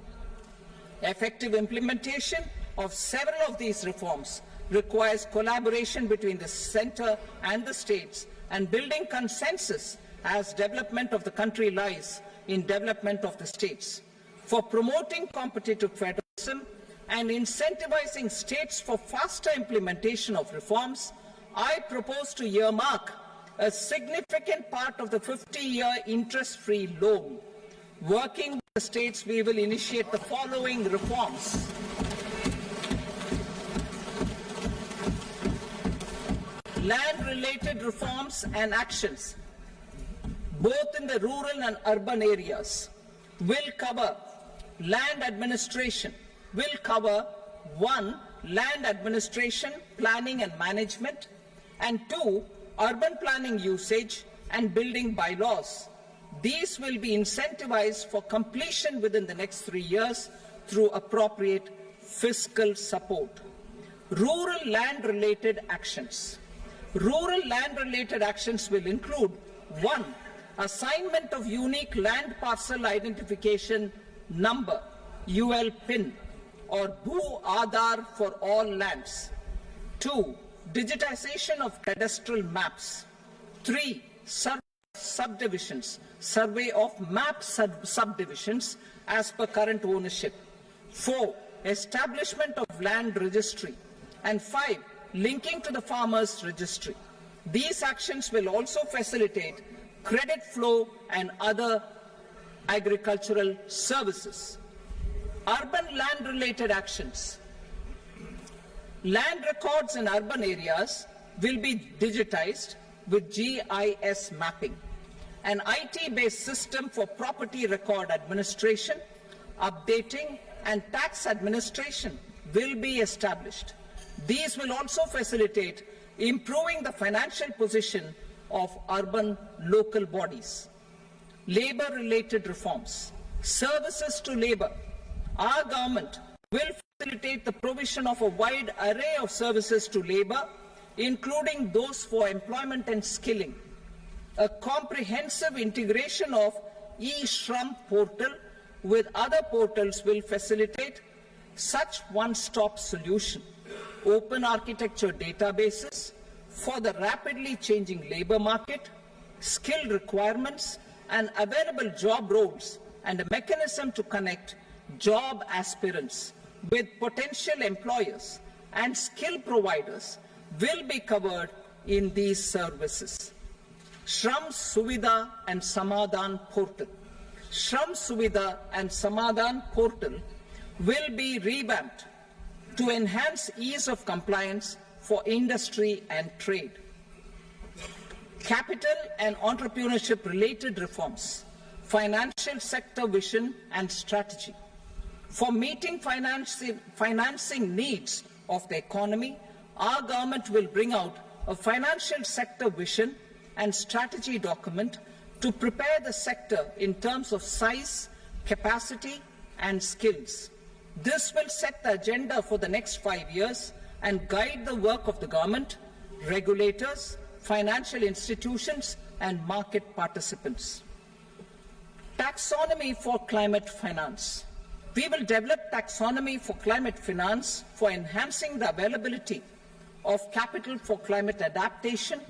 Effective implementation of several of these reforms requires collaboration between the center and the states and building consensus as development of the country lies in development of the states. For promoting competitive federalism and incentivizing states for faster implementation of reforms, I propose to earmark a significant part of the 50-year interest-free loan. Working with the states, we will initiate the following reforms. Land-related reforms and actions, both in the rural and urban areas, will cover land administration, will cover 1. Land administration, planning and management, and 2. Urban planning usage and building bylaws. These will be incentivized for completion within the next 3 years through appropriate fiscal support. Rural land-related actions. Rural land-related actions will include 1. Assignment of unique land parcel identification number, UL PIN, or Bhu Aadhaar for all lands. 2. Digitization of cadastral maps. 3. Subdivisions, survey of map subdivisions as per current ownership. 4. Establishment of land registry. And 5. Linking to the farmers registry. These actions will also facilitate credit flow and other agricultural services. Urban land-related actions. Land records in urban areas will be digitized with GIS mapping, an IT-based system for property record administration, updating and tax administration will be established. These will also facilitate improving the financial position of urban local bodies. Labour-related reforms, services to labour. Our government will facilitate the provision of a wide array of services to labour, including those for employment and skilling. A comprehensive integration of eShram portal with other portals will facilitate such one-stop solution. Open architecture databases for the rapidly changing labour market, skill requirements and available job roles, and a mechanism to connect job aspirants with potential employers and skill providers will be covered in these services. Shram Suvidha and Samadhan portal. Shram Suvidha and Samadhan portal will be revamped to enhance ease of compliance for industry and trade. Capital and entrepreneurship related reforms, financial sector vision and strategy. For meeting financing needs of the economy, our government will bring out a financial sector vision and strategy document to prepare the sector in terms of size, capacity and skills. This will set the agenda for the next 5 years and guide the work of the government, regulators, financial institutions and market participants. Taxonomy for climate finance. We will develop taxonomy for climate finance for enhancing the availability of capital for climate adaptation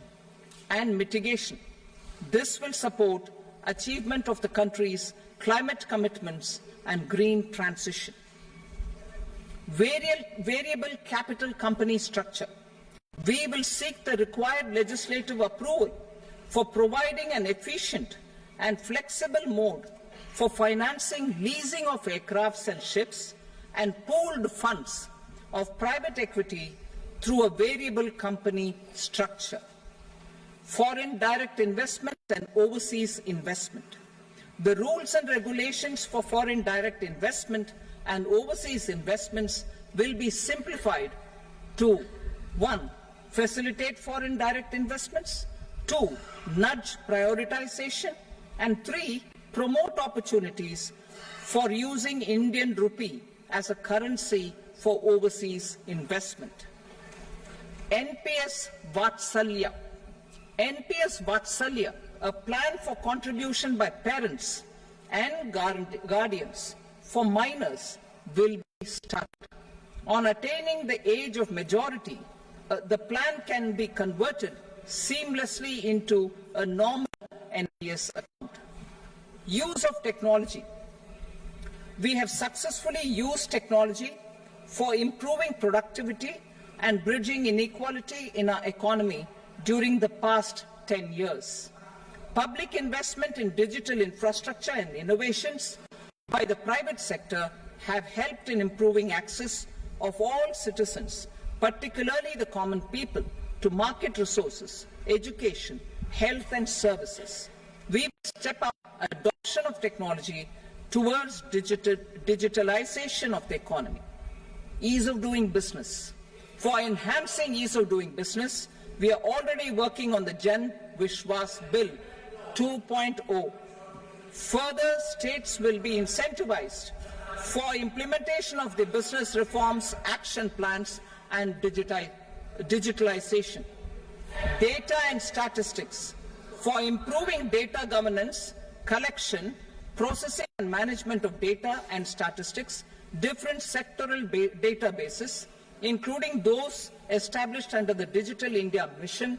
and mitigation. This will support achievement of the country's climate commitments and green transition. Variable capital company structure. We will seek the required legislative approval for providing an efficient and flexible mode for financing leasing of aircrafts and ships and pooled funds of private equity through a variable company structure. Foreign direct investment and overseas investment. The rules and regulations for foreign direct investment and overseas investments will be simplified to 1. Facilitate foreign direct investments, 2. Nudge prioritization, and 3. Promote opportunities for using Indian rupee as a currency for overseas investment. NPS Vatsalya. NPS Vatsalya, a plan for contribution by parents and guardians for minors, will be started. On attaining the age of majority, the plan can be converted seamlessly into a normal NPS account. Use of technology. We have successfully used technology for improving productivity and bridging inequality in our economy during the past 10 years. Public investment in digital infrastructure and innovations by the private sector have helped in improving access of all citizens, particularly the common people, to market resources, education, health and services. We step up adoption of technology towards digitalization of the economy. Ease of doing business. For enhancing ease of doing business, we are already working on the Jan Vishwas Bill 2.0. Further, states will be incentivized for implementation of the business reforms, action plans and digitalization. Data and statistics. For improving data governance, collection, processing and management of data and statistics, different sectoral databases, including those established under the Digital India Mission,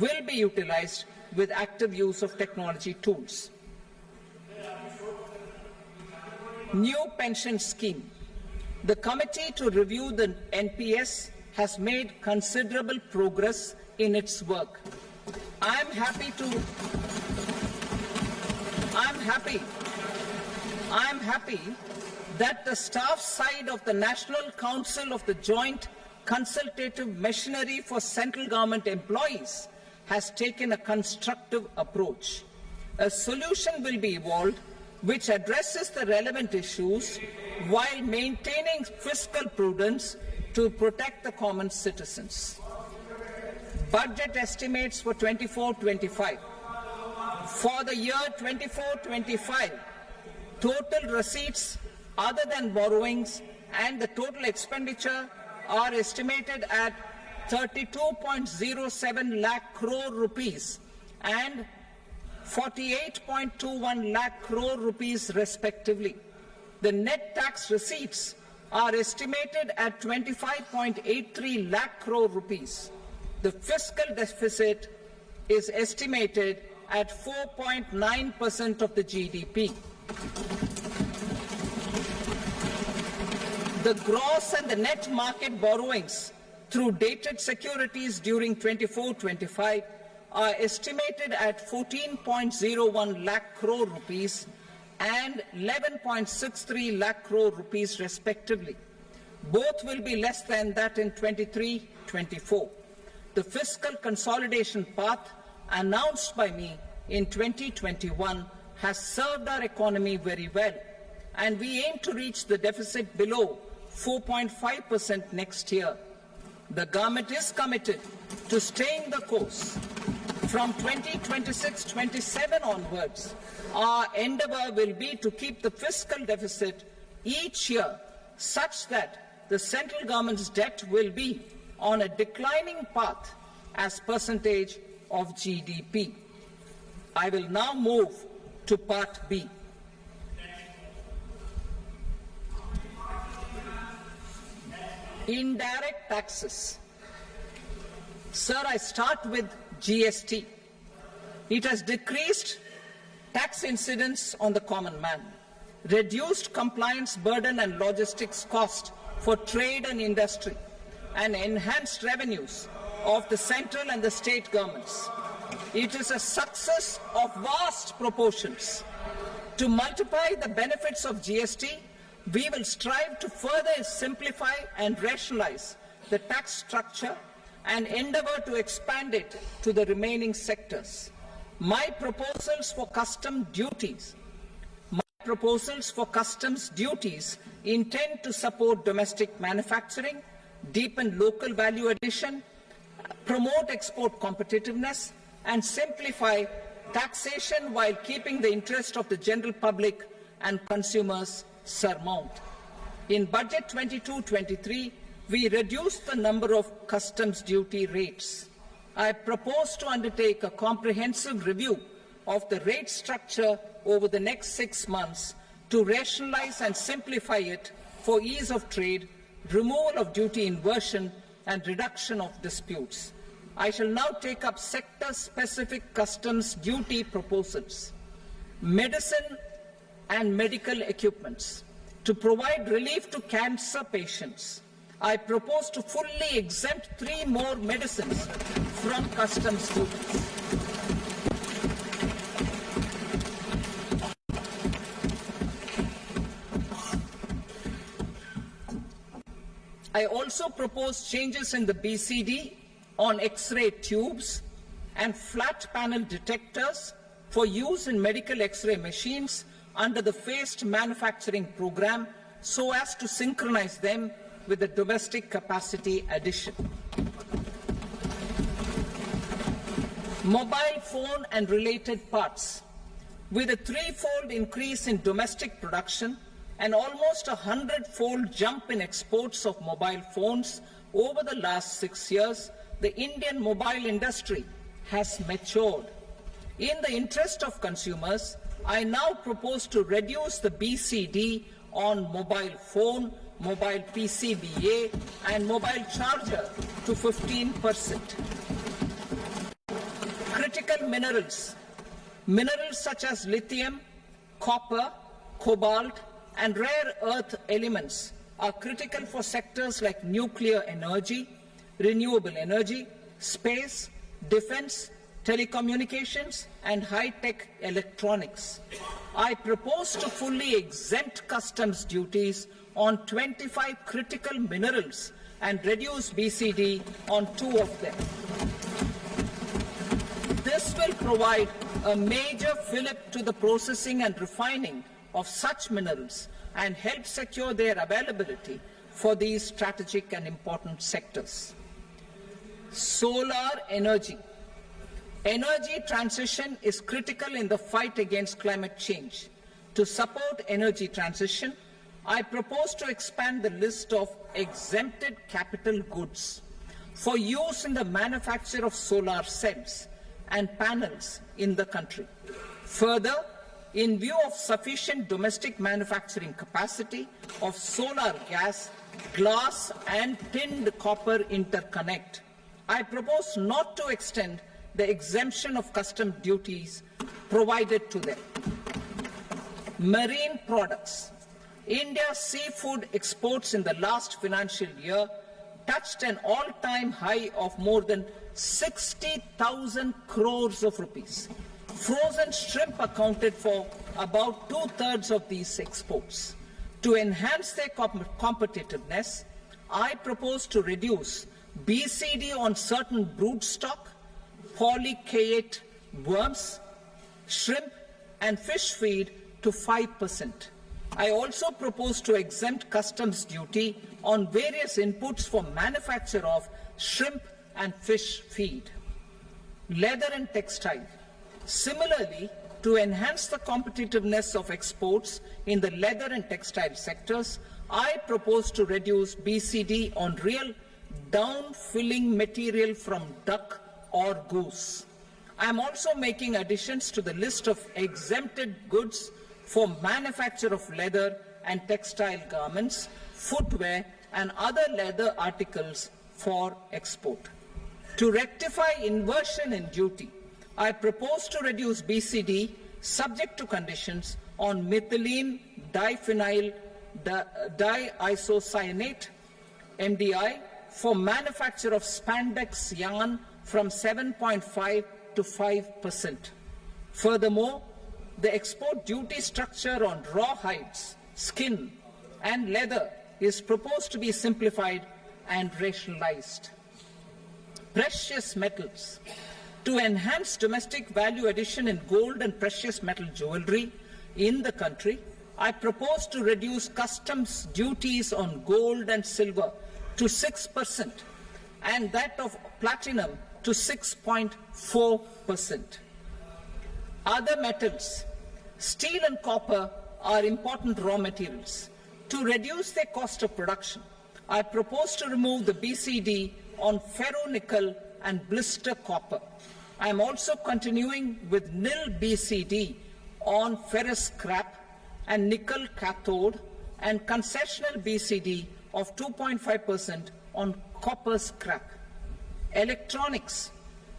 will be utilized with active use of technology tools. New pension scheme. The committee to review the NPS has made considerable progress in its work. I'm happy that the staff side of the National Council of the Joint Consultative Machinery for Central Government Employees has taken a constructive approach. A solution will be evolved which addresses the relevant issues while maintaining fiscal prudence to protect the common citizens. Budget estimates for 24-25. For the year 24-25, total receipts other than borrowings and the total expenditure are estimated at 32.07 lakh crore rupees and 48.21 lakh crore rupees respectively. The net tax receipts are estimated at 25.83 lakh crore rupees. The fiscal deficit is estimated at 4.9% of the GDP. The gross and the net market borrowings through dated securities during 24-25 are estimated at 14.01 lakh crore rupees and 11.63 lakh crore rupees respectively. Both will be less than that in 23-24. The fiscal consolidation path announced by me in 2021 has served our economy very well, and we aim to reach the deficit below 4.5% next year. The government is committed to staying the course. From 2026-27 onwards, our endeavour will be to keep the fiscal deficit each year such that the central government's debt will be on a declining path as percentage of GDP. I will now move to Part B. Indirect taxes. Sir, I start with GST. It has decreased tax incidence on the common man, reduced compliance burden and logistics cost for trade and industry, and enhanced revenues of the central and the state governments. It is a success of vast proportions. To multiply the benefits of GST, we will strive to further simplify and rationalize the tax structure and endeavour to expand it to the remaining sectors. My proposals for customs duties intend to support domestic manufacturing, deepen local value addition, promote export competitiveness, and simplify taxation while keeping the interest of the general public and consumers surmount. In Budget 22-23, we reduced the number of customs duty rates. I propose to undertake a comprehensive review of the rate structure over the next 6 months to rationalize and simplify it for ease of trade, removal of duty inversion, and reduction of disputes. I shall now take up sector-specific customs duty proposals. Medicine and medical equipments. To provide relief to cancer patients, I propose to fully exempt 3 more medicines from customs duties. I also propose changes in the BCD on X-ray tubes and flat panel detectors for use in medical X-ray machines under the phased manufacturing program so as to synchronize them with the domestic capacity addition. Mobile phone and related parts. With a 3-fold increase in domestic production and almost a 100-fold jump in exports of mobile phones over the last 6 years, the Indian mobile industry has matured. In the interest of consumers, I now propose to reduce the BCD on mobile phone, mobile PCBA, and mobile charger to 15%. Critical minerals. Minerals such as lithium, copper, cobalt, and rare earth elements are critical for sectors like nuclear energy, renewable energy, space, defense, telecommunications, and high-tech electronics. I propose to fully exempt customs duties on 25 critical minerals and reduce BCD on 2 of them. This This will provide a major fillip to the processing and refining of such minerals and help secure their availability for these strategic and important sectors. Solar energy. Energy transition is critical in the fight against climate change. To support energy transition, I propose to expand the list of exempted capital goods for use in the manufacture of solar cells and panels in the country. Further, in view of sufficient domestic manufacturing capacity of solar gas, glass and tinned copper interconnect, I propose not to extend the exemption of custom duties provided to them. Marine products. India's seafood exports in the last financial year touched an all-time high of more than 60,000 crores of rupees. Frozen shrimp accounted for about 2/3 of these exports. To enhance their competitiveness, I propose to reduce BCD on certain broodstock, polychaete worms, shrimp and fish feed to 5%. I also propose to exempt customs duty on various inputs for manufacture of shrimp and fish feed. Leather and textile. Similarly, to enhance the competitiveness of exports in the leather and textile sectors, I propose to reduce BCD on real down-filling material from duck or goose. I am also making additions to the list of exempted goods for manufacture of leather and textile garments, footwear and other leather articles for export. To rectify inversion in duty, I propose to reduce BCD subject to conditions on methylene diphenyl diisocyanate MDI for manufacture of spandex yarn from 7.5 to 5%. Furthermore, the export duty structure on raw hides, skin and leather is proposed to be simplified and rationalized. Precious metals. To enhance domestic value addition in gold and precious metal jewelry in the country, I propose to reduce customs duties on gold and silver to 6% and that of platinum to 6.4%. Other metals. Steel and copper are important raw materials. To reduce their cost of production, I propose to remove the BCD on ferronickel and blister copper. I am also continuing with nil BCD on ferrous scrap and nickel cathode and concessional BCD of 2.5% on copper scrap. Electronics.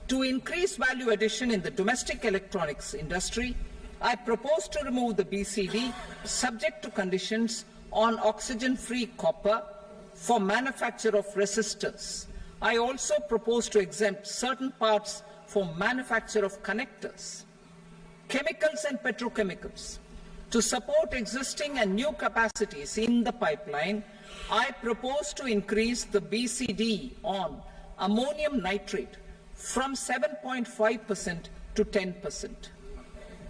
To increase value addition in the domestic electronics industry, I propose to remove the BCD subject to conditions on oxygen-free copper for manufacture of resistors. I also propose to exempt certain parts for manufacture of connectors. Chemicals and petrochemicals. To support existing and new capacities in the pipeline, I propose to increase the BCD on ammonium nitrate from 7.5% to 10%.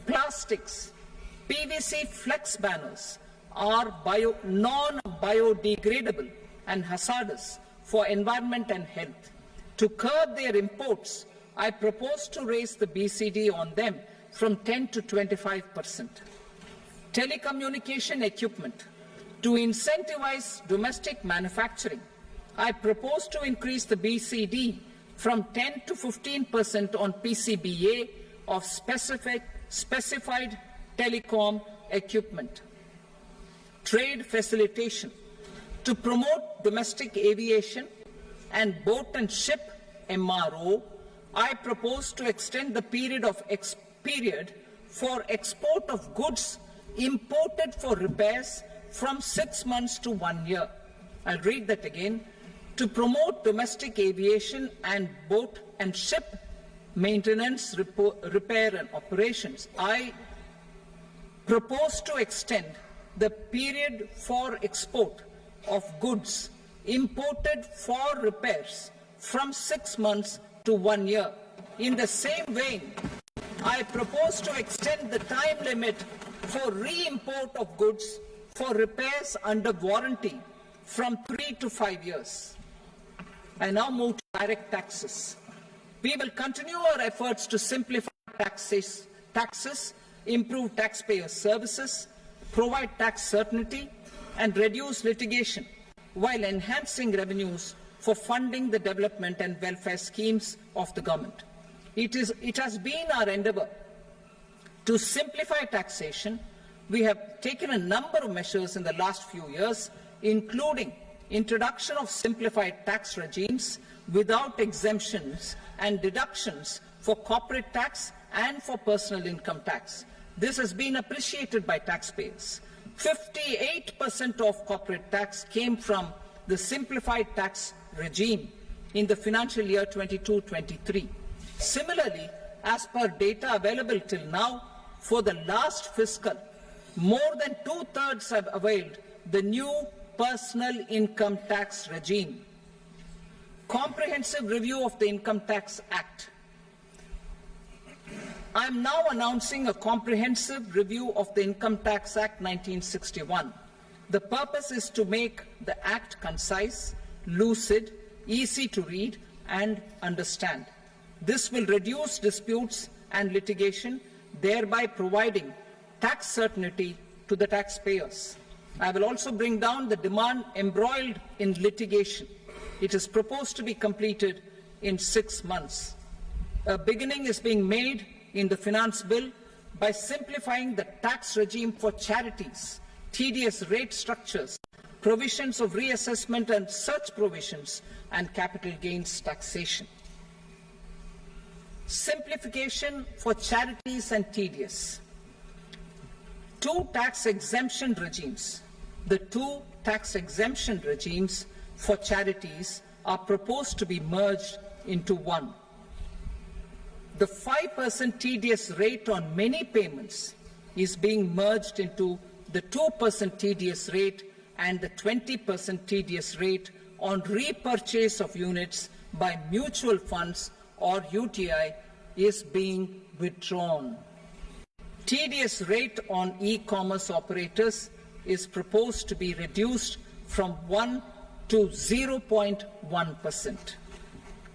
Plastics. PVC flex banners are non-biodegradable and hazardous for environment and health. To curb their imports, I propose to raise the BCD on them from 10 to 25%. Telecommunication equipment. To incentivize domestic manufacturing, I propose to increase the BCD from 10 to 15% on PCBA of specified telecom equipment. Trade facilitation. To promote domestic aviation and boat and ship MRO, I propose to extend the period for export of goods imported for repairs from 6 months to 1 year. I'll read that again. To promote domestic aviation and boat and ship maintenance, repair and operations, I propose to extend the period for export of goods imported for repairs from 6 months to 1 year. In the same vein, I propose to extend the time limit for re-import of goods for repairs under warranty from 3 to 5 years. I now move to direct taxes. We will continue our efforts to simplify taxes, improve taxpayer services, provide tax certainty, and reduce litigation while enhancing revenues for funding the development and welfare schemes of the government. It has been our endeavour to simplify taxation. We have taken a number of measures in the last few years, including introduction of simplified tax regimes without exemptions and deductions for corporate tax and for personal income tax. This has been appreciated by taxpayers. 58% of corporate tax came from the simplified tax regime in the financial year 22-23. Similarly, as per data available till now, for the last fiscal, more than 2/3 have availed the new personal income tax regime. Comprehensive review of the Income Tax Act. I am now announcing a comprehensive review of the Income Tax Act 1961. The purpose is to make the Act concise, lucid, easy to read and understand. This will reduce disputes and litigation, thereby providing tax certainty to the taxpayers. I will also bring down the demand embroiled in litigation. It is proposed to be completed in 6 months. A beginning is being made in the Finance Bill by simplifying the tax regime for charities, tedious rate structures, provisions of reassessment and such provisions, and capital gains taxation. Simplification for charities and tedious. Two tax exemption regimes. The two tax exemption regimes for charities are proposed to be merged into one. The 5% TDS rate on many payments is being merged into the 2% TDS rate, and the 20% TDS rate on repurchase of units by mutual funds or UTI is being withdrawn. TDS rate on e-commerce operators is proposed to be reduced from 1 to 0.1%.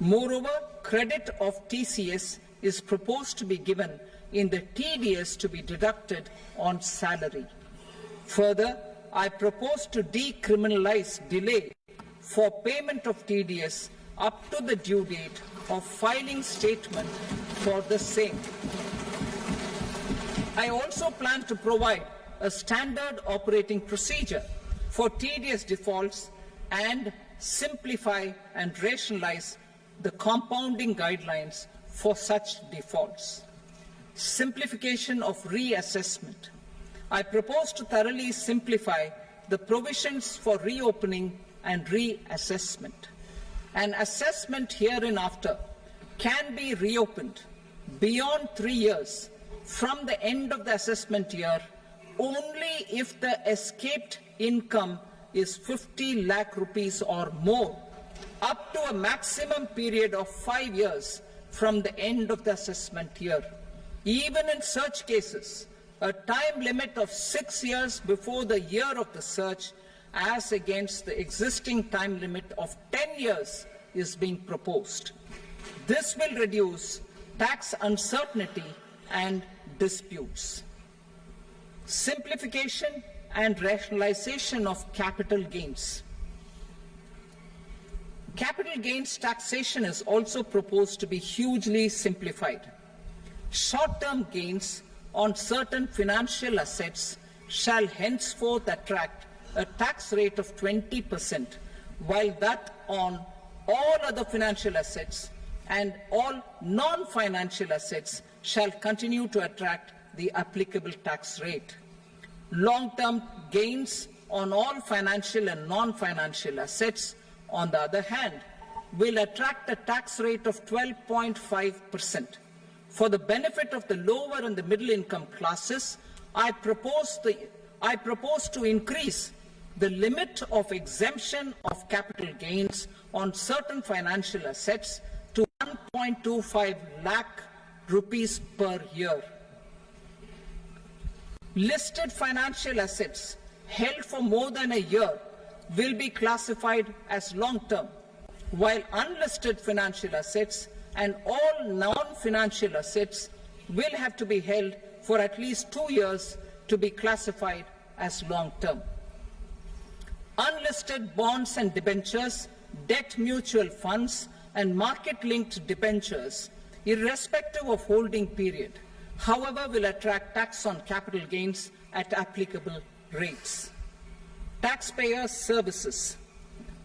Moreover, credit of TCS is proposed to be given in the TDS to be deducted on salary. Further, I propose to decriminalize delay for payment of TDS up to the due date of filing statement for the same. I also plan to provide a standard operating procedure for TDS defaults and simplify and rationalize the compounding guidelines for such defaults. Simplification of reassessment. I propose to thoroughly simplify the provisions for reopening and reassessment. An assessment hereinafter can be reopened beyond 3 years from the end of the assessment year only if the escaped income is 50 lakh rupees or more, up to a maximum period of 5 years from the end of the assessment year. Even in such cases, a time limit of 6 years before the year of the search, as against the existing time limit of 10 years, is being proposed. This will reduce tax uncertainty and disputes. Simplification and rationalization of capital gains. Capital gains taxation is also proposed to be hugely simplified. Short-term gains on certain financial assets shall henceforth attract a tax rate of 20%, while that on all other financial assets and all non-financial assets shall continue to attract the applicable tax rate. Long-term gains on all financial and non-financial assets, on the other hand, will attract a tax rate of 12.5%. For the benefit of the lower and the middle income classes, I propose to increase the limit of exemption of capital gains on certain financial assets to 1.25 lakh rupees per year. Listed financial assets held for more than a year will be classified as long-term, while unlisted financial assets and all non-financial assets will have to be held for at least 2 years to be classified as long-term. Unlisted bonds and debentures, debt mutual funds, and market-linked debentures, irrespective of holding period, however, will attract tax on capital gains at applicable rates. Taxpayer services.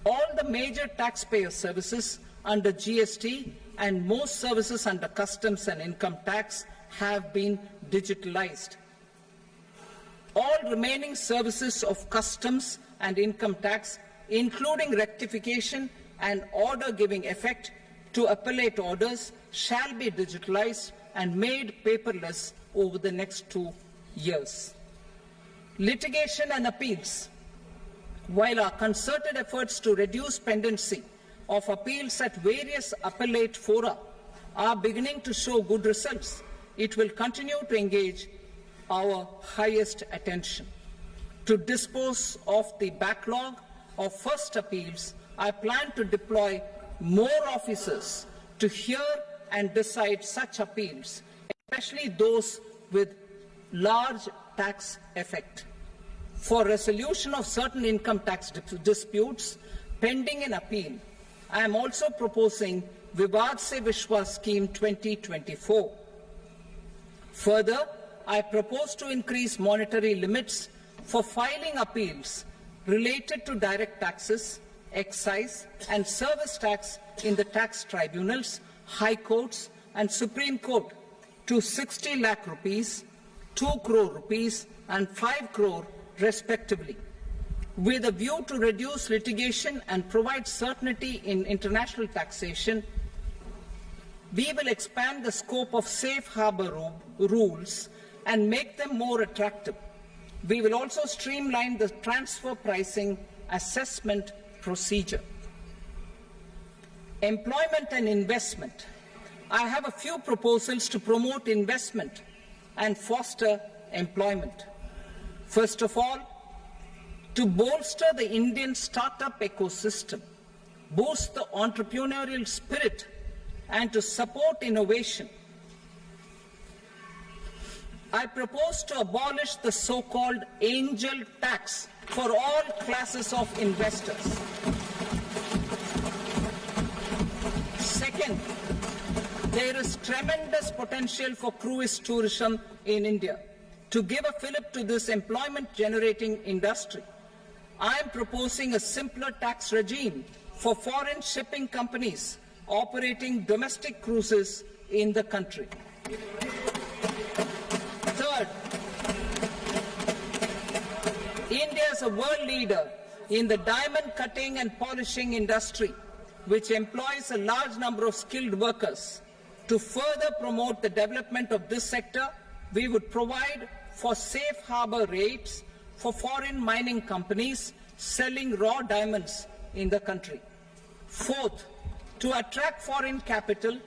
All the major taxpayer services under GST and most services under customs and income tax have been digitalized. All remaining services of customs and income tax, including rectification and order giving effect to appellate orders, shall be digitalized and made paperless over the next 2 years. Litigation and appeals. While our concerted efforts to reduce pendency of appeals at various appellate fora are beginning to show good results, it will continue to engage our highest attention. To dispose of the backlog of first appeals, I plan to deploy more officers to hear and decide such appeals, especially those with large tax effect. For resolution of certain income tax disputes pending in appeal, I am also proposing Vivad Se Vishwas Scheme 2024. Further, I propose to increase monetary limits for filing appeals related to direct taxes, excise and service tax in the tax tribunals, high courts and Supreme Court to 60 lakh rupees, 2 crore rupees and 5 crore respectively. With a view to reduce litigation and provide certainty in international taxation, we will expand the scope of safe harbor rules and make them more attractive. We will also streamline the transfer pricing assessment procedure. Employment and investment. I have a few proposals to promote investment and foster employment. First of all, to bolster the Indian startup ecosystem, boost the entrepreneurial spirit, and to support innovation, I propose to abolish the so-called angel tax for all classes of investors. Second, there is tremendous potential for cruise tourism in India. To give a fillip to this employment-generating industry, I am proposing a simpler tax regime for foreign shipping companies operating domestic cruises in the country. Third, India is a world leader in the diamond cutting and polishing industry, which employs a large number of skilled workers. To further promote the development of this sector, we would provide for safe harbor rates for foreign mining companies selling raw diamonds in the country. Fourth, to attract foreign capital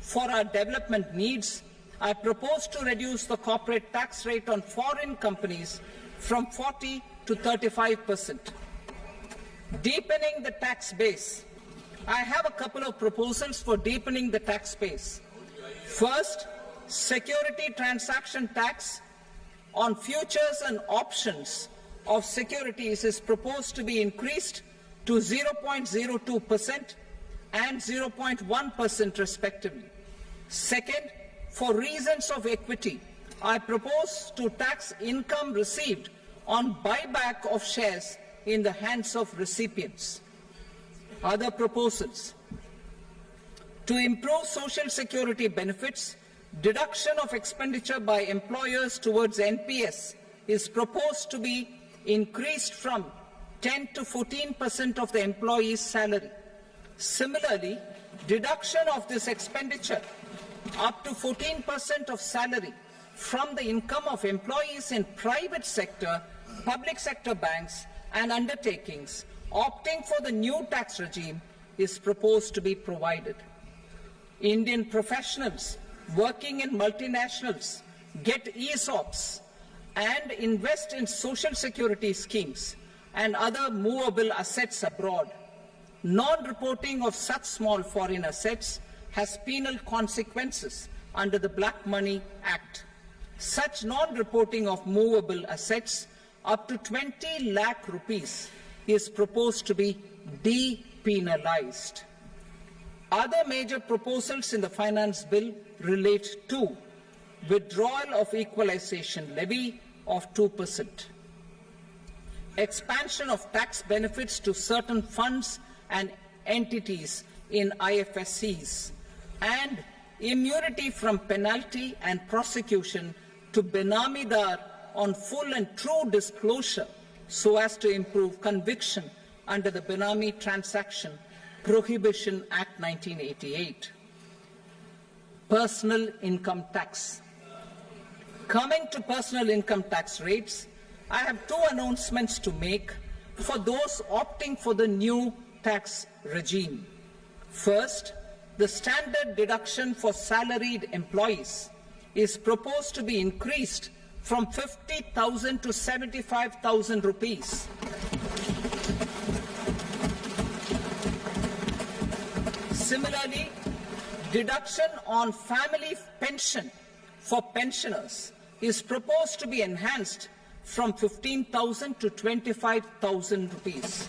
for our development needs, I propose to reduce the corporate tax rate on foreign companies from 40 to 35%. Deepening the tax base. I have a couple of proposals for deepening the tax base. First, security transaction tax on futures and options of securities is proposed to be increased to 0.02% and 0.1% respectively. Second, for reasons of equity, I propose to tax income received on buyback of shares in the hands of recipients. Other proposals. To improve social security benefits, deduction of expenditure by employers towards NPS is proposed to be increased from 10 to 14% of the employee's salary. Similarly, deduction of this expenditure up to 14% of salary from the income of employees in private sector, public sector banks and undertakings opting for the new tax regime is proposed to be provided. Indian professionals working in multinationals get ESOPs and invest in social security schemes and other movable assets abroad. Non-reporting of such small foreign assets has penal consequences under the Black Money Act. Such non-reporting of movable assets up to 20 lakh rupees is proposed to be depenalized. Other major proposals in the finance bill relate to withdrawal of equalization levy of 2%, expansion of tax benefits to certain funds and entities in IFSCs, and immunity from penalty and prosecution to Benamidar on full and true disclosure so as to improve conviction under the Benami Transaction Prohibition Act 1988. Personal income tax. Coming to personal income tax rates, I have two announcements to make for those opting for the new tax regime. First, the standard deduction for salaried employees is proposed to be increased from 50,000 to 75,000 rupees. Similarly, deduction on family pension for pensioners is proposed to be enhanced from 15,000 to 25,000 rupees.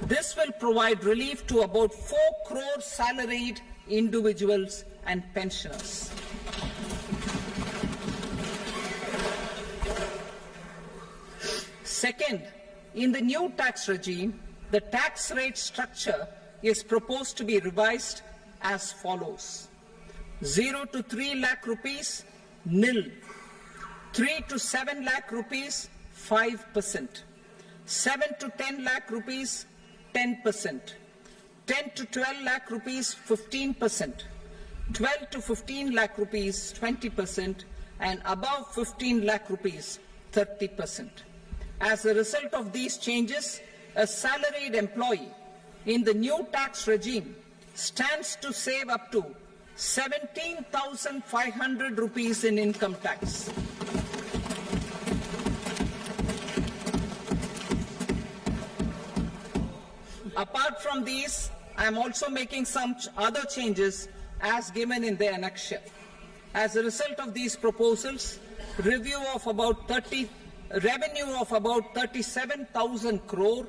This will provide relief to about 4 crore salaried individuals and pensioners. Second, in the new tax regime, the tax rate structure is proposed to be revised as follows: 0 to 3 lakh rupees, nil; 3 to 7 lakh rupees, 5%; 7 to 10 lakh rupees, 10%; 10 to 12 lakh rupees, 15%; 12 to 15 lakh rupees, 20%; and above 15 lakh rupees, 30%. As a result of these changes, a salaried employee in the new tax regime stands to save up to 17,500 rupees in income tax. Apart from these, I am also making some other changes as given in the annexure. As a result of these proposals, revenue of about 37,000 crore,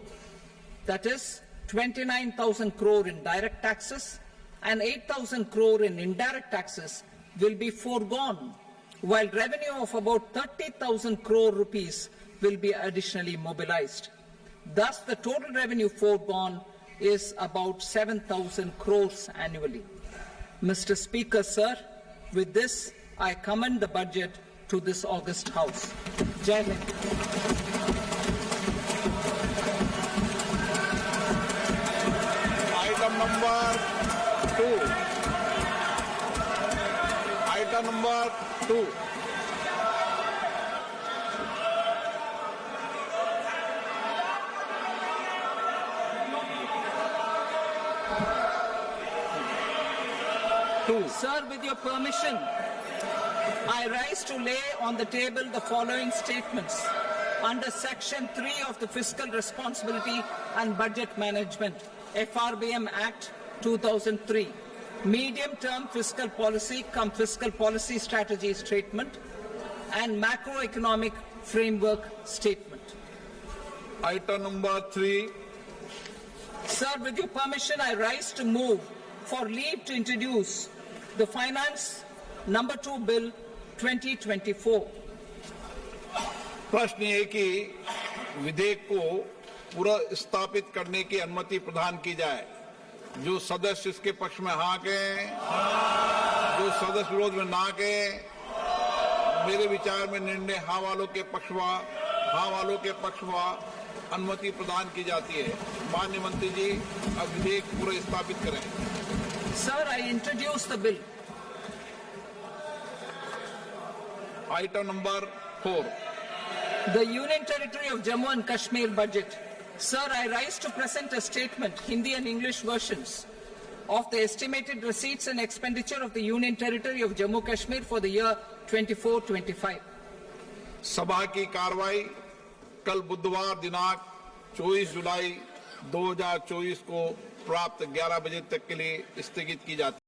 that is 29,000 crore in direct taxes and 8,000 crore in indirect taxes, will be foregone, while revenue of about 30,000 crore rupees will be additionally mobilized. Thus, the total revenue foregone is about 7,000 crores annually. Mr. Speaker, sir, with this, I commend the budget to this august House. Jai Hind. Item number 2. Item number 2. Sir, with your permission, I rise to lay on the table the following statements under Section 3 of the Fiscal Responsibility and Budget Management, FRBM Act 2003, Medium-Term Fiscal Policy cum Fiscal Policy Strategy Statement and Macroeconomic Framework Statement. Item number 3. Sir, with your permission, I rise to move for leave to introduce the Finance Number 2 Bill 2024. प्रश्न ये कि विधेयक को पुनर्स्थापित करने की अनुमति प्रदान की जाए। जो सदस्य इसके पक्ष में हाँ कहें, जो सदस्य विरोध में ना कहें, मेरे विचार में निर्णय हाँ वालों के पक्षवा अनुमति प्रदान की जाती है। माननीय मंत्री जी, अब विधेयक पुनर्स्थापित करें। Sir, I introduce the bill. Item number 4. The Union Territory of Jammu and Kashmir budget. Sir, I rise to present a statement, Hindi and English versions, of the estimated receipts and expenditure of the Union Territory of Jammu Kashmir for the year 24-25. सभा की कार्रवाई कल बुधवार दिनांक 24 जुलाई 2024 को प्राप्त 11 बजे तक के लिए स्थगित की जाती है।